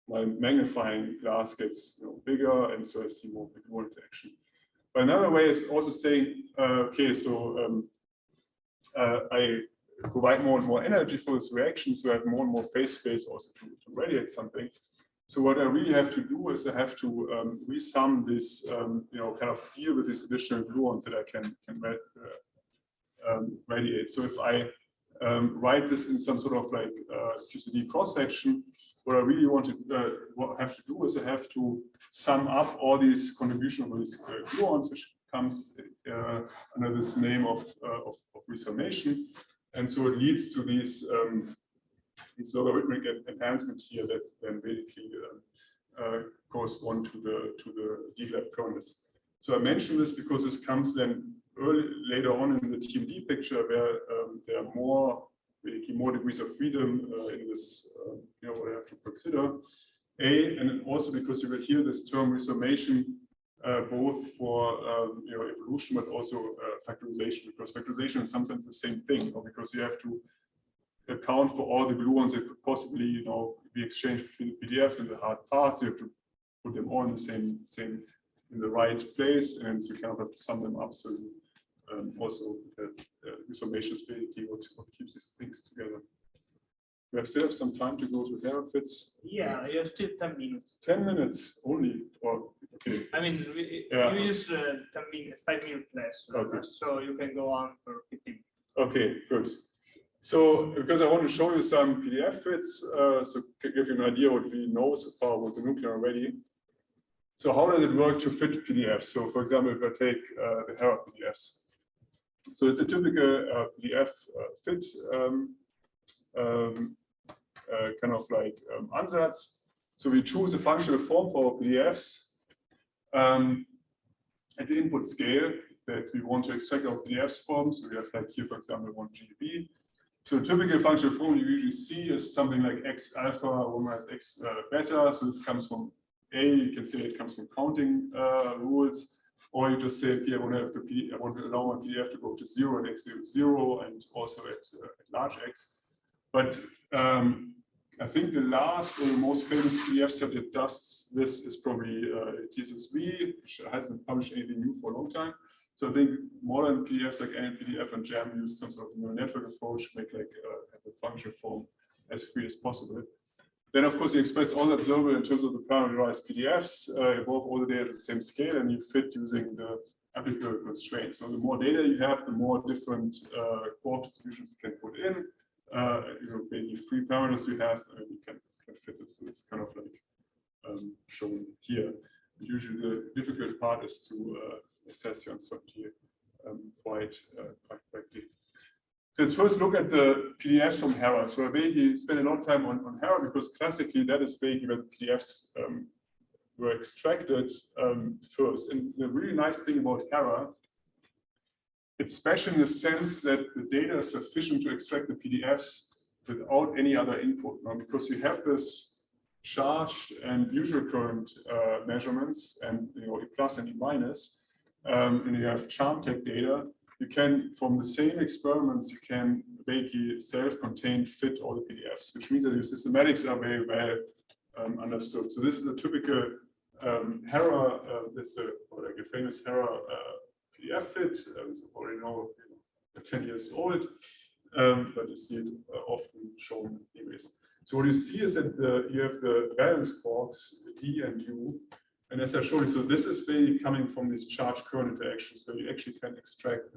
my magnifying glass gets bigger, and so I see more interaction. But another way is also saying, okay, so I provide more and more energy for this reaction, so I have more and more phase space also to radiate something. So what I really have to do is I have to resum this, kind of deal with these additional gluons that I can radiate. So if I write this in some sort of like QCD cross section, what I really want to have to do is I have to sum up all these contributions of these gluons, which comes under this name of resummation, and so it leads to these logarithmic enhancements here that then basically correspond to the D-Lab kernels. So I mention this because this comes then later on in the TMD picture, where there are more degrees of freedom in this, what I have to consider. And also because you will hear this term resummation both for evolution, but also factorization, because factorization in some sense is the same thing, because you have to account for all the gluons that could possibly be exchanged between the PDFs and the hard parts. You have to put them all in the same in the right place, and so you kind of have to sum them up. So also resummation is basically what keeps these things together. We still have some time to go to Hera fits. Yeah, you have still 10 minutes. 10 minutes only, or okay. I mean, you use 10 minutes, 5 minutes less, okay. So you can go on for 15. Okay, good. So, because I want to show you some PDF fits, so to give you an idea what we know so far with the nuclear already. So, how does it work to fit PDFs? So, for example, if I take the Hera PDFs, so it's a typical PDF fit. Kind of like ansatz. So we choose a functional form for our PDFs at the input scale that we want to extract our PDFs from. So we have like here, for example, 1 GB. So a typical functional form you usually see is something like X alpha, 1 minus X beta. So this comes from A. You can say it comes from counting rules, or you just say, okay, I want to allow my PDF to go to 0 at X 0 and also at large X. But I think the last or the most famous PDF set that does this is probably TSSV, which hasn't published anything new for a long time. So I think modern PDFs like NPDF and JAM use some sort of neural network approach to make like have a functional form as free as possible. Then of course you express all the observable in terms of the parameterized PDFs, evolve all the data at the same scale, and you fit using the applicable constraints. So the more data you have, the more different Quark distributions you can put in. Maybe free parameters you have, you can fit this. So it's kind of like shown here. Usually the difficult part is to assess your uncertainty quite quickly. So let's first look at the PDFs from Hera. So I basically spent a lot of time on Hera because classically that is basically where the PDFs were extracted first. And the really nice thing about Hera, it's special in the sense that the data is sufficient to extract the PDFs without any other input. Now, because you have this charged and usual current measurements, and E plus and E minus, and you have charm tech data, you can, from the same experiments, you can basically self-contained fit all the PDFs, which means that your systematics are very well understood. So this is a typical Hera, this like a famous Hera PDF fit, as you already know, 10 years old, but you see it often shown anyways. So what you see is that you have the valence quarks, D and U, and as I showed you, so this is basically coming from these charge current interactions, where you actually can extract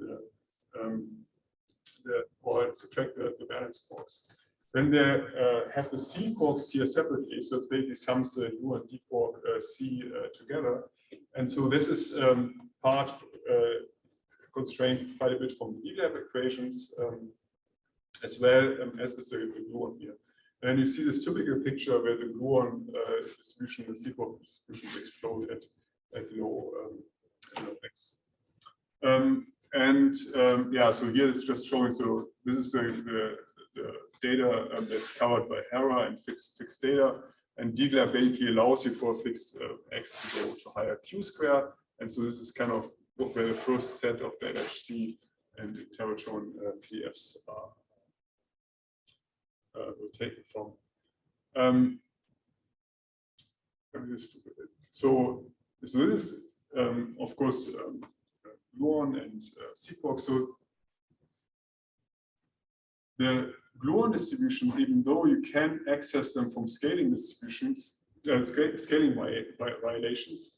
or subtract the valence quarks. Then they have the C quarks here separately, so it's basically sums the U and D quark C together, and so this is part constrained quite a bit from the D-lab equations, as well as is the gluon here. And you see this typical picture where the gluon distribution and C-quark distributions explode at low X. Yeah, so here it's just showing. So this is the data that's covered by Hera and fixed data, and D-lab basically allows you for a fixed X to go to higher Q square. And so this is kind of where the first set of the LHC and the Terratron PDFs were taken from. So this is, of course, gluon and C-quark. So the gluon distribution, even though you can access them from scaling distributions, scaling violations,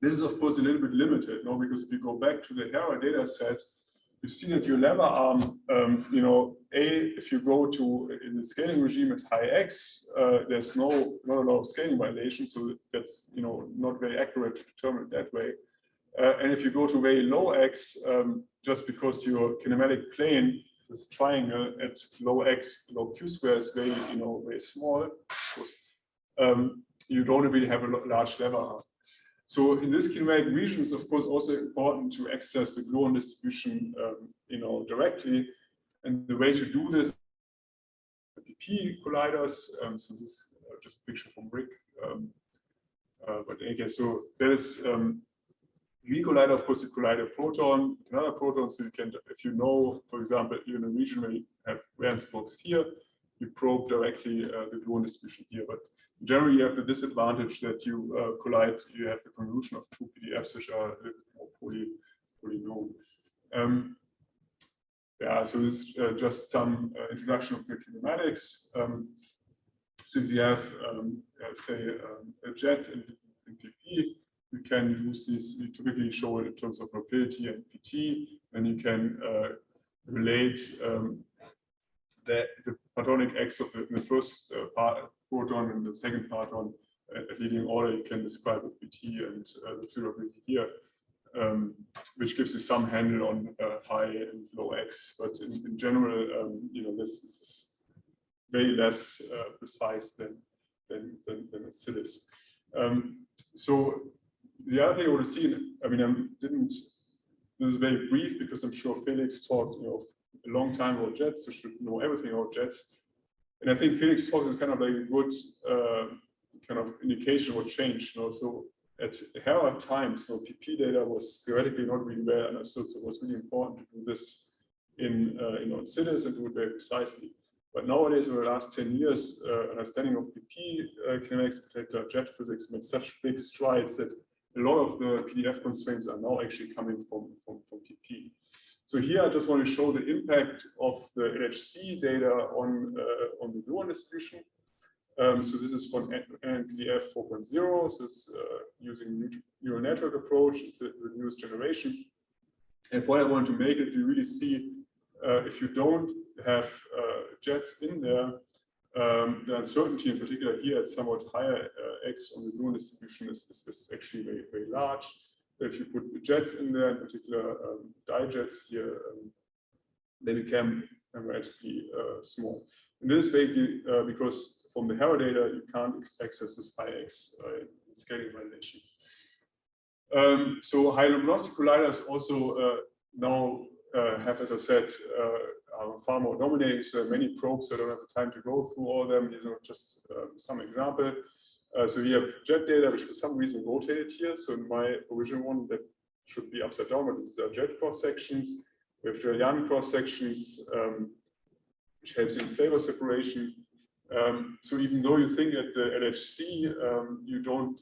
this is of course a little bit limited, no? Because if you go back to the Hera data set, you see that your lever arm, if you go to in the scaling regime at high X, there's not a lot of scaling violations, so that's not very accurate to determine it that way. And if you go to very low X, just because your kinematic plane, this triangle at low X, low Q square is very very small, you don't really have a large lever arm. So in this kinematic region, it's of course also important to access the gluon distribution, directly. And the way to do this, PP colliders. So this is just a picture from Rick. But again, so there is V collider. Of course, you collide a proton, another proton. So you can, if for example, you're in a region where you have valence quarks here, you probe directly the gluon distribution here. But generally, you have the disadvantage that you collide. You have the convolution of two PDFs, which are a little more polynomial. yeah, so this is just some introduction of the kinematics. So if you have, say, a jet in PP, you can use this, you typically show it in terms of mobility and PT, and you can relate the partonic X of the first proton and the second parton at leading order. You can describe with PT and the durability here, which gives you some handle on high and low X. But in general, you know, this is very less precise than a Silis. So the other thing I want to see, I mean, this is very brief because I'm sure Felix talked, you know, a long time about jets, so should know everything about jets. And I think Felix talked is kind of like a good kind of indication of what changed. You know? So at Hera times, so PP data was theoretically not really well understood, so it was really important to do this in Silis and do it very precisely. But nowadays, over the last 10 years, understanding of PP kinematics, particular jet physics, made such big strides that a lot of the PDF constraints are now actually coming from PP. So here, I just want to show the impact of the LHC data on the Gluon distribution. So this is from NPDF 4.0. So it's using neural network approach. It's a reduced generation. And what I want to make is you really see if you don't have jets in there, the uncertainty in particular here at somewhat higher X on the Gluon distribution is actually very, very large. If you put the jets in there, in particular dijets here, they become relatively small. And this is basically because from the Hera data, you can't access this high X in scaling validation. So high luminosity colliders also now have, as I said, are far more dominating. So there are many probes, so I don't have the time to go through all of them. These are just some example. So we have jet data, which for some reason rotated here. So in my original one, that should be upside down, but these are jet cross sections. We have Julian cross sections, which helps in flavor separation. So even though you think at the LHC, you don't,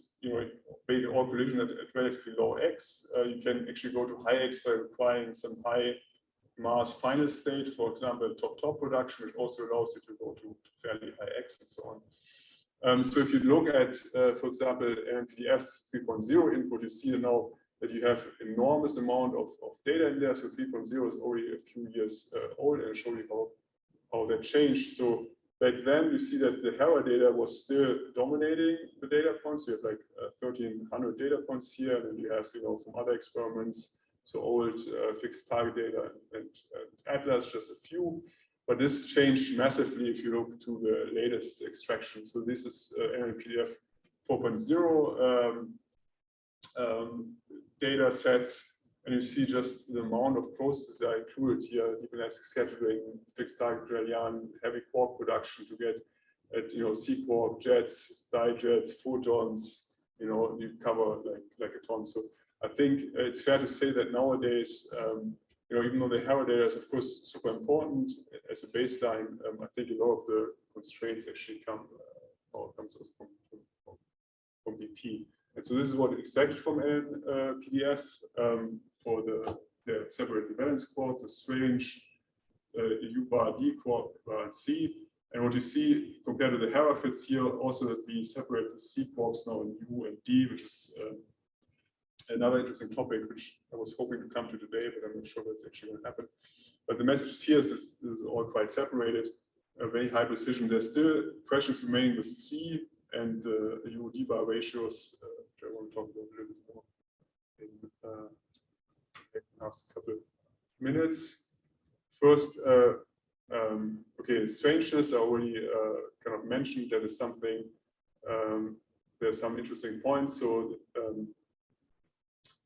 make all collision at relatively low X, you can actually go to high X by requiring some high mass final state, for example, top production, which also allows you to go to fairly high X and so on. So if you look at, for example, NPDF 3.0 input, you see now that you have enormous amount of data in there. So 3.0 is already a few years old, and I'll show you how that changed. So back then, you see that the Hera data was still dominating the data points. You have like 1,300 data points here, and then you have, from other experiments, so old fixed target data and Atlas, just a few. But this changed massively if you look to the latest extraction. So this is NPDF 4.0 data sets, and you see just the amount of processes that are included here, elastic scheduling, fixed target Julian, heavy quark production to get at C-quark, jets, dijets, photons, you cover like a ton. So I think it's fair to say that nowadays, even though the Hera data is of course super important as a baseline, I think a lot of the constraints actually comes from BP. And so this is what expected from PDF for the separated valence quark, the strange U bar, D quark, bar, and C. And what you see compared to the Hera fits here, also that we separate the C quarks now in U and D, which is another interesting topic, which I was hoping to come to today, but I'm not sure that's actually going to happen. But the message here is all quite separated, very high precision. There's still questions remaining with C and the U-D bar ratios, which I want to talk about a little bit more in the last couple of minutes. First, okay, strangeness, I already kind of mentioned that is something, there's some interesting points. So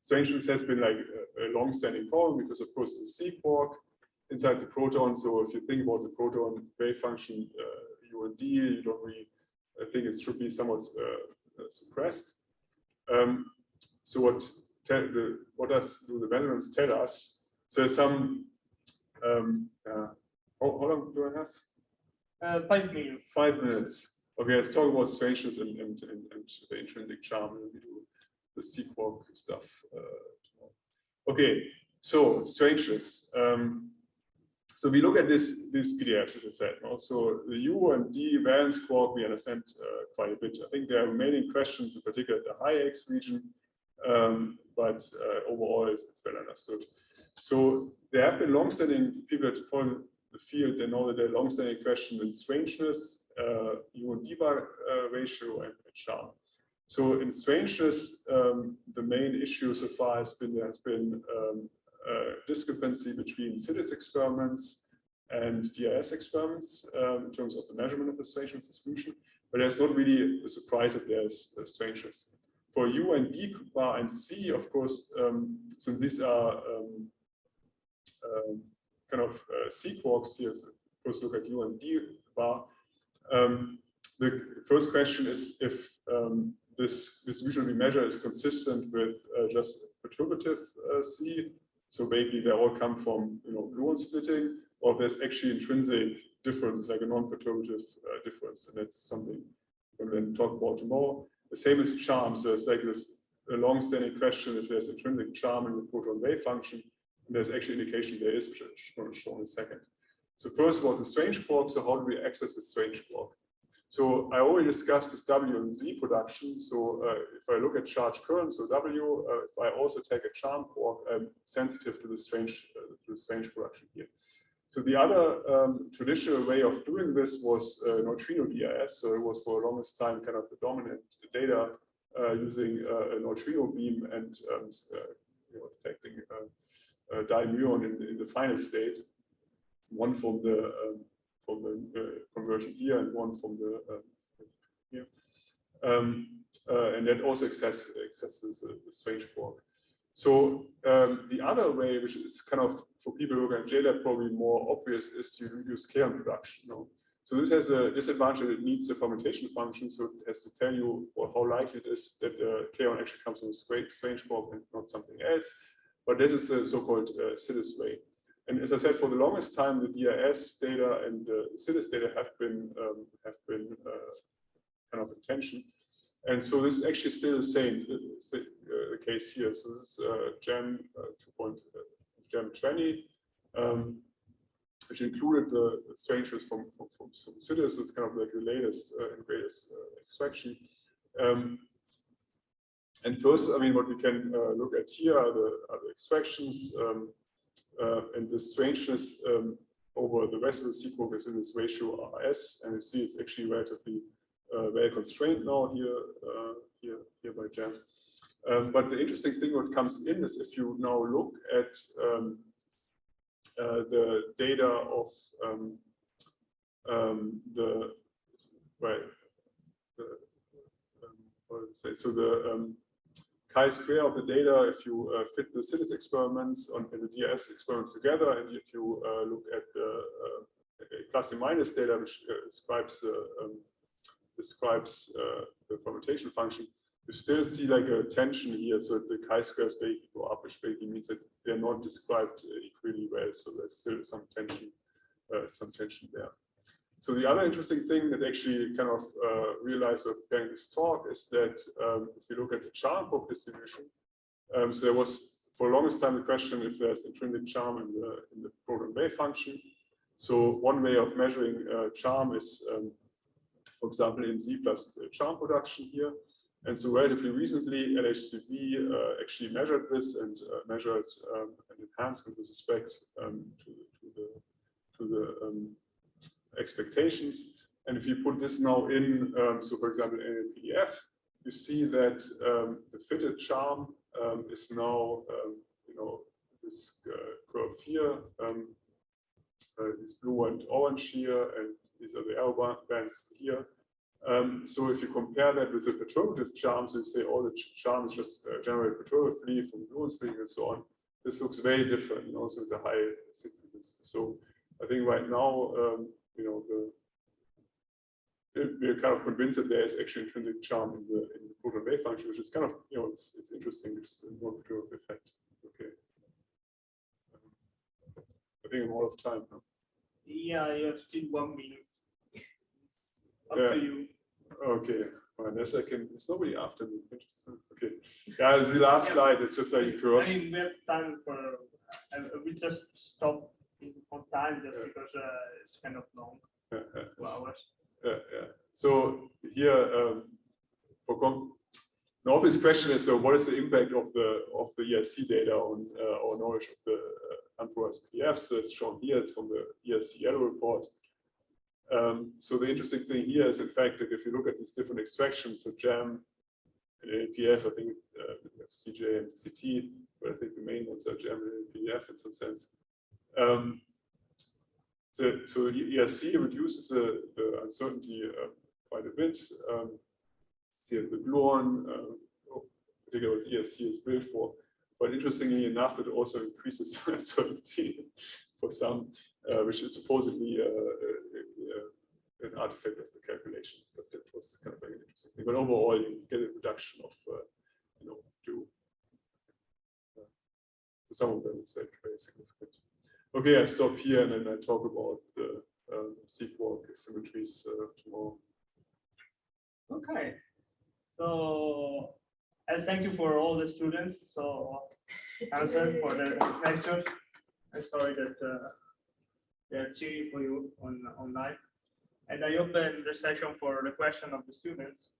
strangeness has been like a long-standing problem because, of course, it's a C-quark inside the proton. So if you think about the proton wave function U and D, you don't really think it should be somewhat suppressed. So what do the measurements tell us? So there's some. How long do I have? 5 minutes. 5 minutes. Okay, let's talk about strangeness and the intrinsic charm. We do the C-quark stuff. Okay, so strangeness. So we look at these PDFs, as I said. So the U and D valence quark, we understand quite a bit. I think there are remaining questions, in particular the high X region, but overall it's well understood. So there have been long-standing people that follow the field. They know that there are long-standing questions in strangeness, U and D bar ratio, and charm. So in strangeness, the main issue so far has been discrepancy between CITES experiments and DIS experiments in terms of the measurement of the strangeness distribution, but there's not really a surprise that there's strangeness. For U and D bar and C, of course, since these are kind of C quarks here, so first look at U and D bar, the first question is if this distribution we measure is consistent with just perturbative C. So maybe they all come from gluon splitting, or there's actually intrinsic differences like a non-perturbative difference, and that's something we're going to talk about tomorrow. The same is charm. So it's like this a long-standing question if there's intrinsic charm in the proton wave function, and there's actually indication there is, which I'm going to show in a second. So first was the strange quark. So how do we access the strange quark? So I already discussed this W and Z production. So if I look at charge current, so W, if I also take a charm quark, I'm sensitive to the strange production here. So the other traditional way of doing this was neutrino DIS. So it was for the longest time kind of the dominant data using a neutrino beam and detecting dimuon in the final state. One from the conversion here and one from the here. And that also accesses the strange quark. So the other way, which is kind of for people who are in JLab probably more obvious, is to use kaon production. So this has a disadvantage that it needs the fermentation function, so it has to tell you how likely it is that the kaon actually comes from a strange quark and not something else. But this is the so-called CITES way. And as I said, for the longest time, the DIS data and the CITES data have been kind of in tension. And so this is actually still the same the case here. So this is GEM 20, which included the strangeness from CITES. So it's kind of like the latest and greatest extraction. And first, I mean, what we can look at here are the extractions. And the strangeness over the rest of the C quark is in this ratio RS, and you see it's actually relatively well constrained now here by GEM. But the interesting thing what comes in is if you now look at the data of chi-square of the data, if you fit the CITES experiments and the DIS experiments together, and if you look at the plus and minus data, which describes the fermentation function, you still see like a tension here. So the chi-squares basically go up, which basically means that they're not described equally well. So there's still some tension there. So the other interesting thing that actually kind of realized while preparing this talk is that if you look at the charm quark distribution, so there was for the longest time the question if there's intrinsic charm in the proton wave function. So one way of measuring charm is, for example, in Z plus charm production here. And so relatively recently, LHCb actually measured this and measured an enhancement with respect to the expectations. And if you put this now in, so for example, in a PDF, you see that the fitted charm is now, this curve here, this blue and orange here, and these are the arrow bands here. So if you compare that with the perturbative charm, so you say all the charm is just generated perturbatively from gluon splitting and so on, this looks very different, also with a high significance. So I think right now, we're kind of convinced that there is actually intrinsic charm in the proton wave function, which is kind of, it's interesting, it's a more perturbative effect. Okay. I think I'm out of time now. Yeah, you have still 1 minute. Up to you. Okay. Well, unless I can, there's nobody after me. Interesting. Okay. Yeah, it's the last slide. It's just like curiosity. I mean, we have time for, we just stop in on time just because it's kind of long. 2 hours. So here, the obvious question is, so what is the impact of the ERC data on our knowledge of the unprovided PDFs? So it's shown here. It's from the ERC yellow report. So the interesting thing here is, in fact, that if you look at these different extractions, so GEM and APF, I think we have CJ and CT, but I think the main ones are GEM and PDF in some sense. So ERC reduces the uncertainty quite a bit. Here the gluon, particularly what ERC is built for. But interestingly enough, it also increases the uncertainty for some, which is supposedly an artifact of the calculation. But that was kind of very interesting thing. But overall, you get a reduction of, to some of them, it's like very significant. Okay, I stop here and then I talk about the C-Quark symmetries tomorrow. Okay. So I thank you for all the students. So Anselm for the lectures. I'm sorry that they're cheating for you online. And I open the session for the question of the students.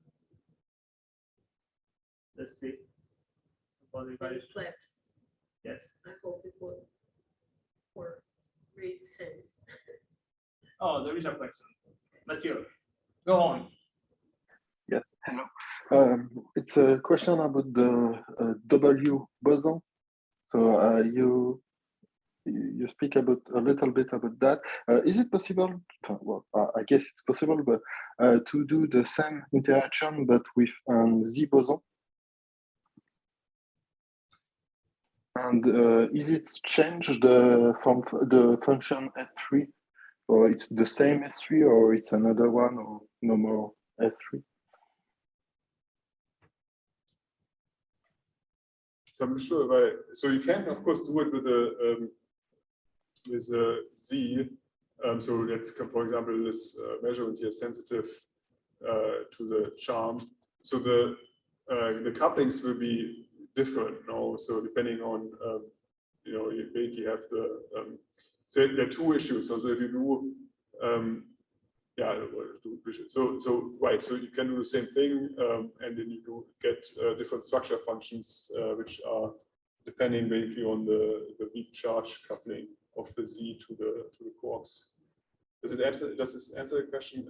Let's see. Flips. Yes. I hope it was for raised hands. Oh, there is a question. Mathieu, go on. Yes, hello. It's a question about the W boson. So you speak about a little bit about that. Is it possible? Well, I guess it's possible, but to do the same interaction but with Z boson. And is it changed from the function S3, or it's the same S3, or it's another one, or no more S3? So I'm sure so you can of course do it with a Z. So let's come, for example, this measurement here sensitive to the charm. So the couplings will be different now. So depending on you basically have the so there are two issues. So if you do so right, so you can do the same thing, and then you do get different structure functions which are depending basically on the weak charge coupling of the Z to the quarks. Does this answer the question?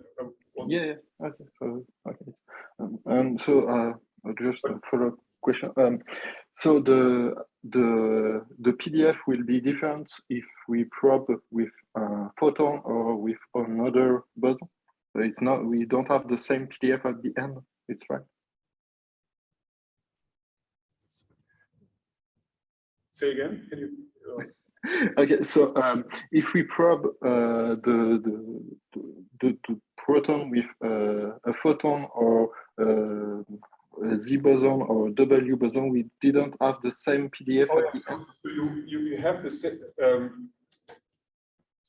Yeah. Okay. So and so just a follow-up question. So the PDF will be different if we probe with a photon or with another boson. So it's not, we don't have the same PDF at the end. It's right. Say again. Can you? Okay, so if we probe the proton with a photon or a Z boson or W boson, we didn't have the same PDF at the end. So you have the same.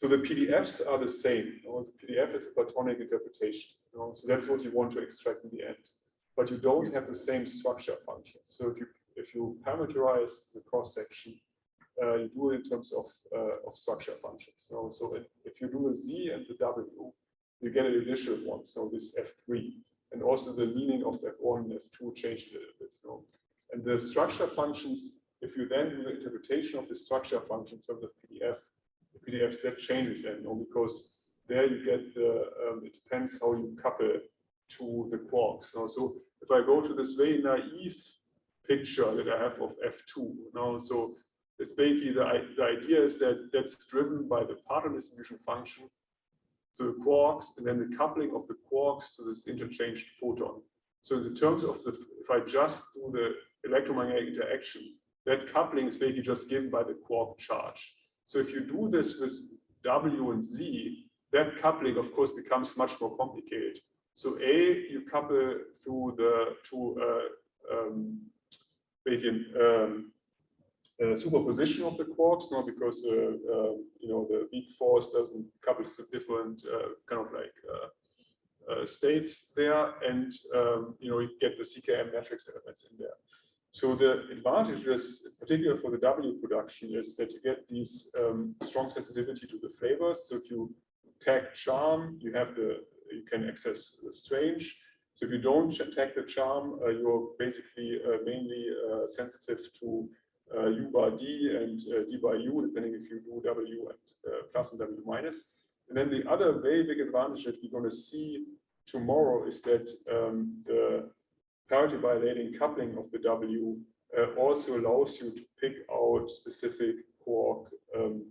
So the PDFs are the same. The PDF is a platonic interpretation. So that's what you want to extract in the end. But you don't have the same structure functions. So if you parameterize the cross section, you do it in terms of structure functions. So if you do a Z and the W, you get an additional one. So this F3, and also the meaning of F1 and F2 changed a little bit. And the structure functions, if you then do the interpretation of the structure function in terms of PDF, the PDF set changes then, because there you get the it depends how you couple to the quarks. So if I go to this very naive picture that I have of F2, so it's basically the idea is that that's driven by the particle distribution function, so the quarks, and then the coupling of the quarks to this interchanged photon. So in the terms of if I just do the electromagnetic interaction, that coupling is basically just given by the quark charge. So if you do this with W and Z, that coupling, of course, becomes much more complicated. So you couple through the superposition of the quarks, because the weak force doesn't couple to different kind of like states there, and you get the CKM matrix elements in there. So the advantages, particularly for the W production, is that you get these strong sensitivity to the flavors. So if you tag charm, you can access the strange. So if you don't tag the charm, you're basically mainly sensitive to U bar D and D by U, depending if you do W and plus and W minus. And then the other very big advantage that we're going to see tomorrow is that the parity violating coupling of the W also allows you to pick out specific quark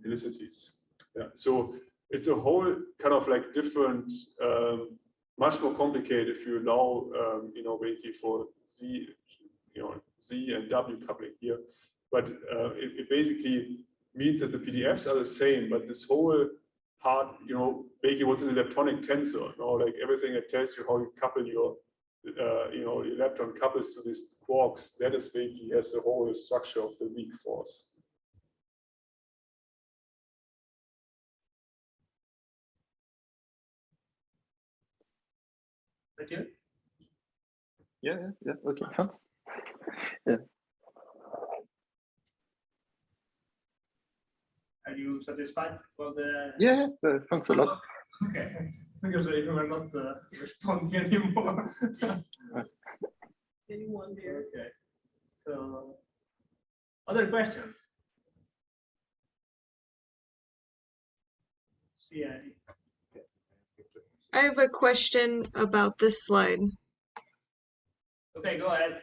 helicities. Yeah. So it's a whole kind of like different, much more complicated if you allow, basically for Z, Z and W coupling here. But it basically means that the PDFs are the same, but this whole part, basically what's an electronic tensor, like everything that tells you how you couple your electron couples to these quarks, that is basically has the whole structure of the weak force. Thank you. Yeah. Okay, thanks. Yeah. Are you satisfied for the? Yeah, thanks a lot. Okay, because you are not responding anymore. Anyone there? Okay. So, other questions? See any? I have a question about this slide. Okay, go ahead.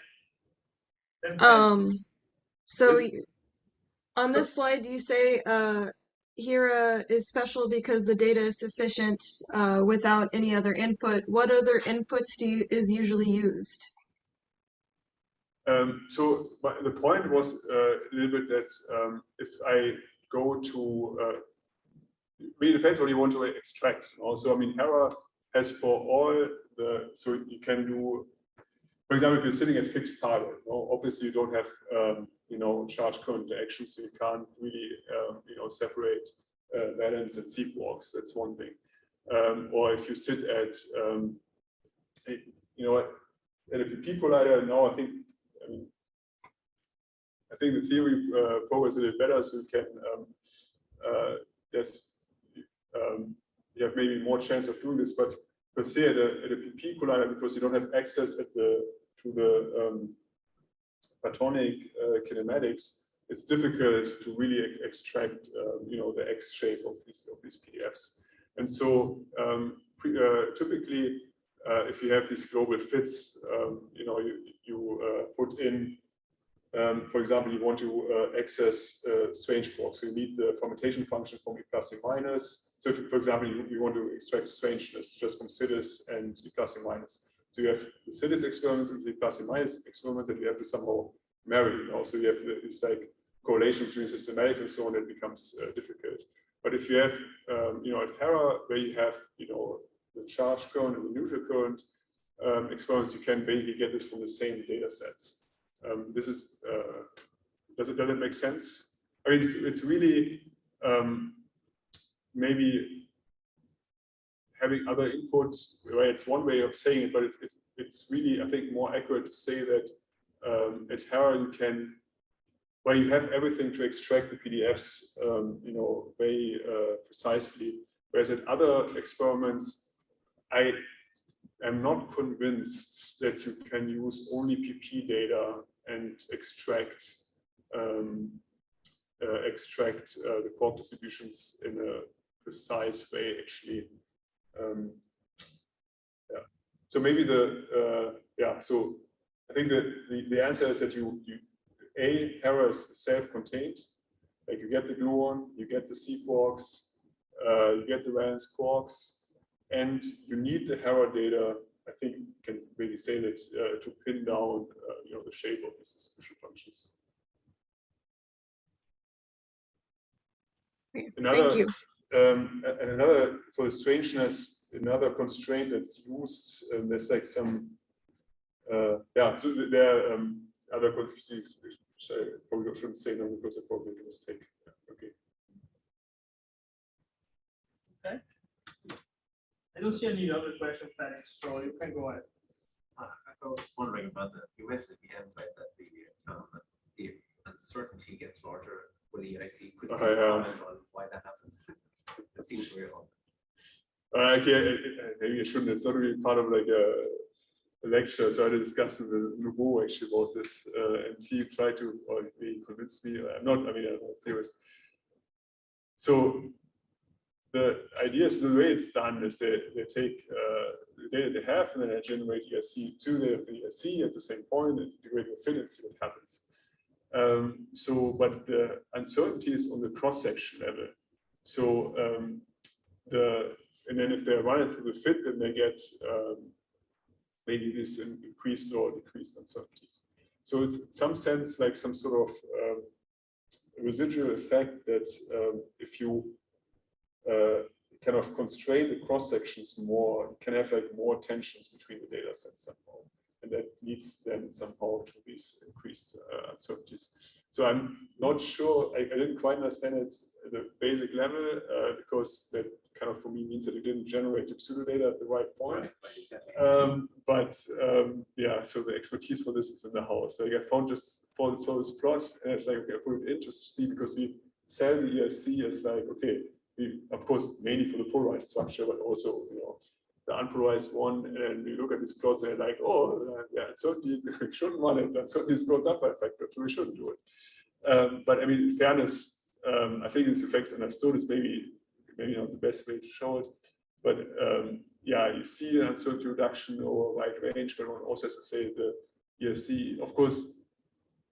So Yes. on this slide, you say here is special because the data is sufficient without any other input. What other inputs is usually used? So the point was a little bit that if I go to, it depends what you want to extract. Also, I mean, Hera has for all the, so you can do, for example, if you're sitting at fixed target, obviously you don't have, charge current interaction, so you can't really, separate valence and C quarks. That's one thing. Or if you sit at, at a PP collider, now I think the theory progress a little better, so you can you have maybe more chance of doing this, but per se at a PP collider, because you don't have access to the platonic kinematics, it's difficult to really extract the X shape of these PDFs. And so typically, if you have these global fits, you put in, for example, you want to access strange quarks. So you need the fragmentation function from E plus and minus. So for example, you want to extract strangeness just from CITES and E plus and minus. So you have the CITES experiments and the plus and minus experiments that you have to somehow marry. So you have this like correlation between systematics and so on, that becomes difficult. But if you have, at Hera, where you have, the charge current and the neutral current experiments, you can basically get this from the same data sets. This is, does it make sense? I mean, it's really maybe having other inputs, right? It's one way of saying it, but it's really, I think, more accurate to say that at Hera you can, where you have everything to extract the PDFs, very precisely. Whereas at other experiments, I am not convinced that you can use only PP data and extract the quark distributions in a precise way, actually. Yeah. So maybe so I think that the answer is that Hera is self-contained. Like you get the gluon, you get the C quarks, you get the valence quarks, and you need the Hera data. I think you can maybe say that to pin down, the shape of these distribution functions. Okay, thank you. Another, for the strangeness, another constraint that's used, there's like some, so there are other constraints, which I probably shouldn't say them because I probably made a mistake. Yeah, okay. Okay. I don't see any other questions, Felix, so you can go ahead. I was wondering about you mentioned at the end, right, that the gets larger for the EIC. Could you Yeah. comment on why that happens? That seems very odd. Okay, maybe I shouldn't. It's not really part of like a lecture. So I had a discussion with Nubo actually about this, and he tried to, or he convinced me. I'm not. I mean, I'm not a theorist. So the idea is the way it's done is they take the data they have and then they generate ERC2. They have the ERC at the same point and integrate with fit and see what happens. But the uncertainty is on the cross-section level. So and then if they run it through the fit, then they get maybe this increased or decreased uncertainties. So it's in some sense like some sort of residual effect that if you kind of constrain the cross sections more, you can have like more tensions between the data sets somehow, and that leads then somehow to these increased uncertainties. So I'm not sure. I didn't quite understand it at the basic level because that kind of for me means that you didn't generate the pseudodata at the right point. Yeah, so the expertise for this is in the house. Like I found just saw this plot, and it's like, okay, I put it interesting because we sell the ERC as like, okay, we, of course, mainly for the polarized structure, but also, you know, the unpolarized one. And we look at these plots and they're like, oh, yeah, certainly we shouldn't run it. And certainly this goes up by a factor, so we shouldn't do it. But I mean, in fairness, I think this effect's understood is maybe not the best way to show it. But yeah, you see an uncertainty reduction over a wide range, but one also has to say the ERC, of course,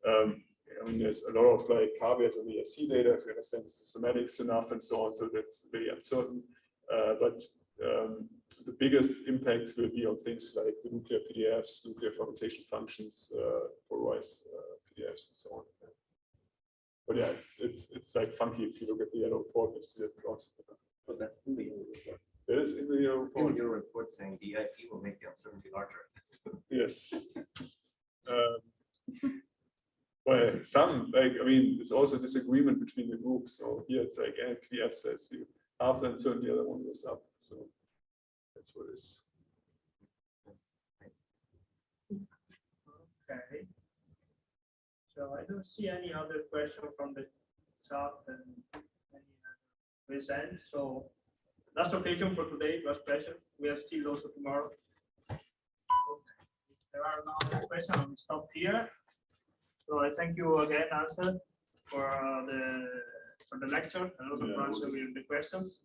I mean, there's a lot of like caveats on the ERC data if you understand the systematics enough and so on, so that's very uncertain. But the biggest impacts will be on things like the nuclear PDFs, nuclear fragmentation functions, polarized PDFs, and so on. But yeah, it's like funky if you look at the yellow report, you see that plot. But that's in the yellow report. It is in the yellow report. In your report saying the EIC will make the uncertainty larger. Yes. Well, some, like, I mean, it's also disagreement between the groups. So here it's like PDF says you half the uncertainty, the other one goes up. So that's what it is. Okay. So I don't see any other question from the chat and any present. So last occasion for today, last question. We have still also tomorrow. Okay. If there are no other questions, I will stop here. So I thank you again, Ansel, for the lecture and also for answering the questions.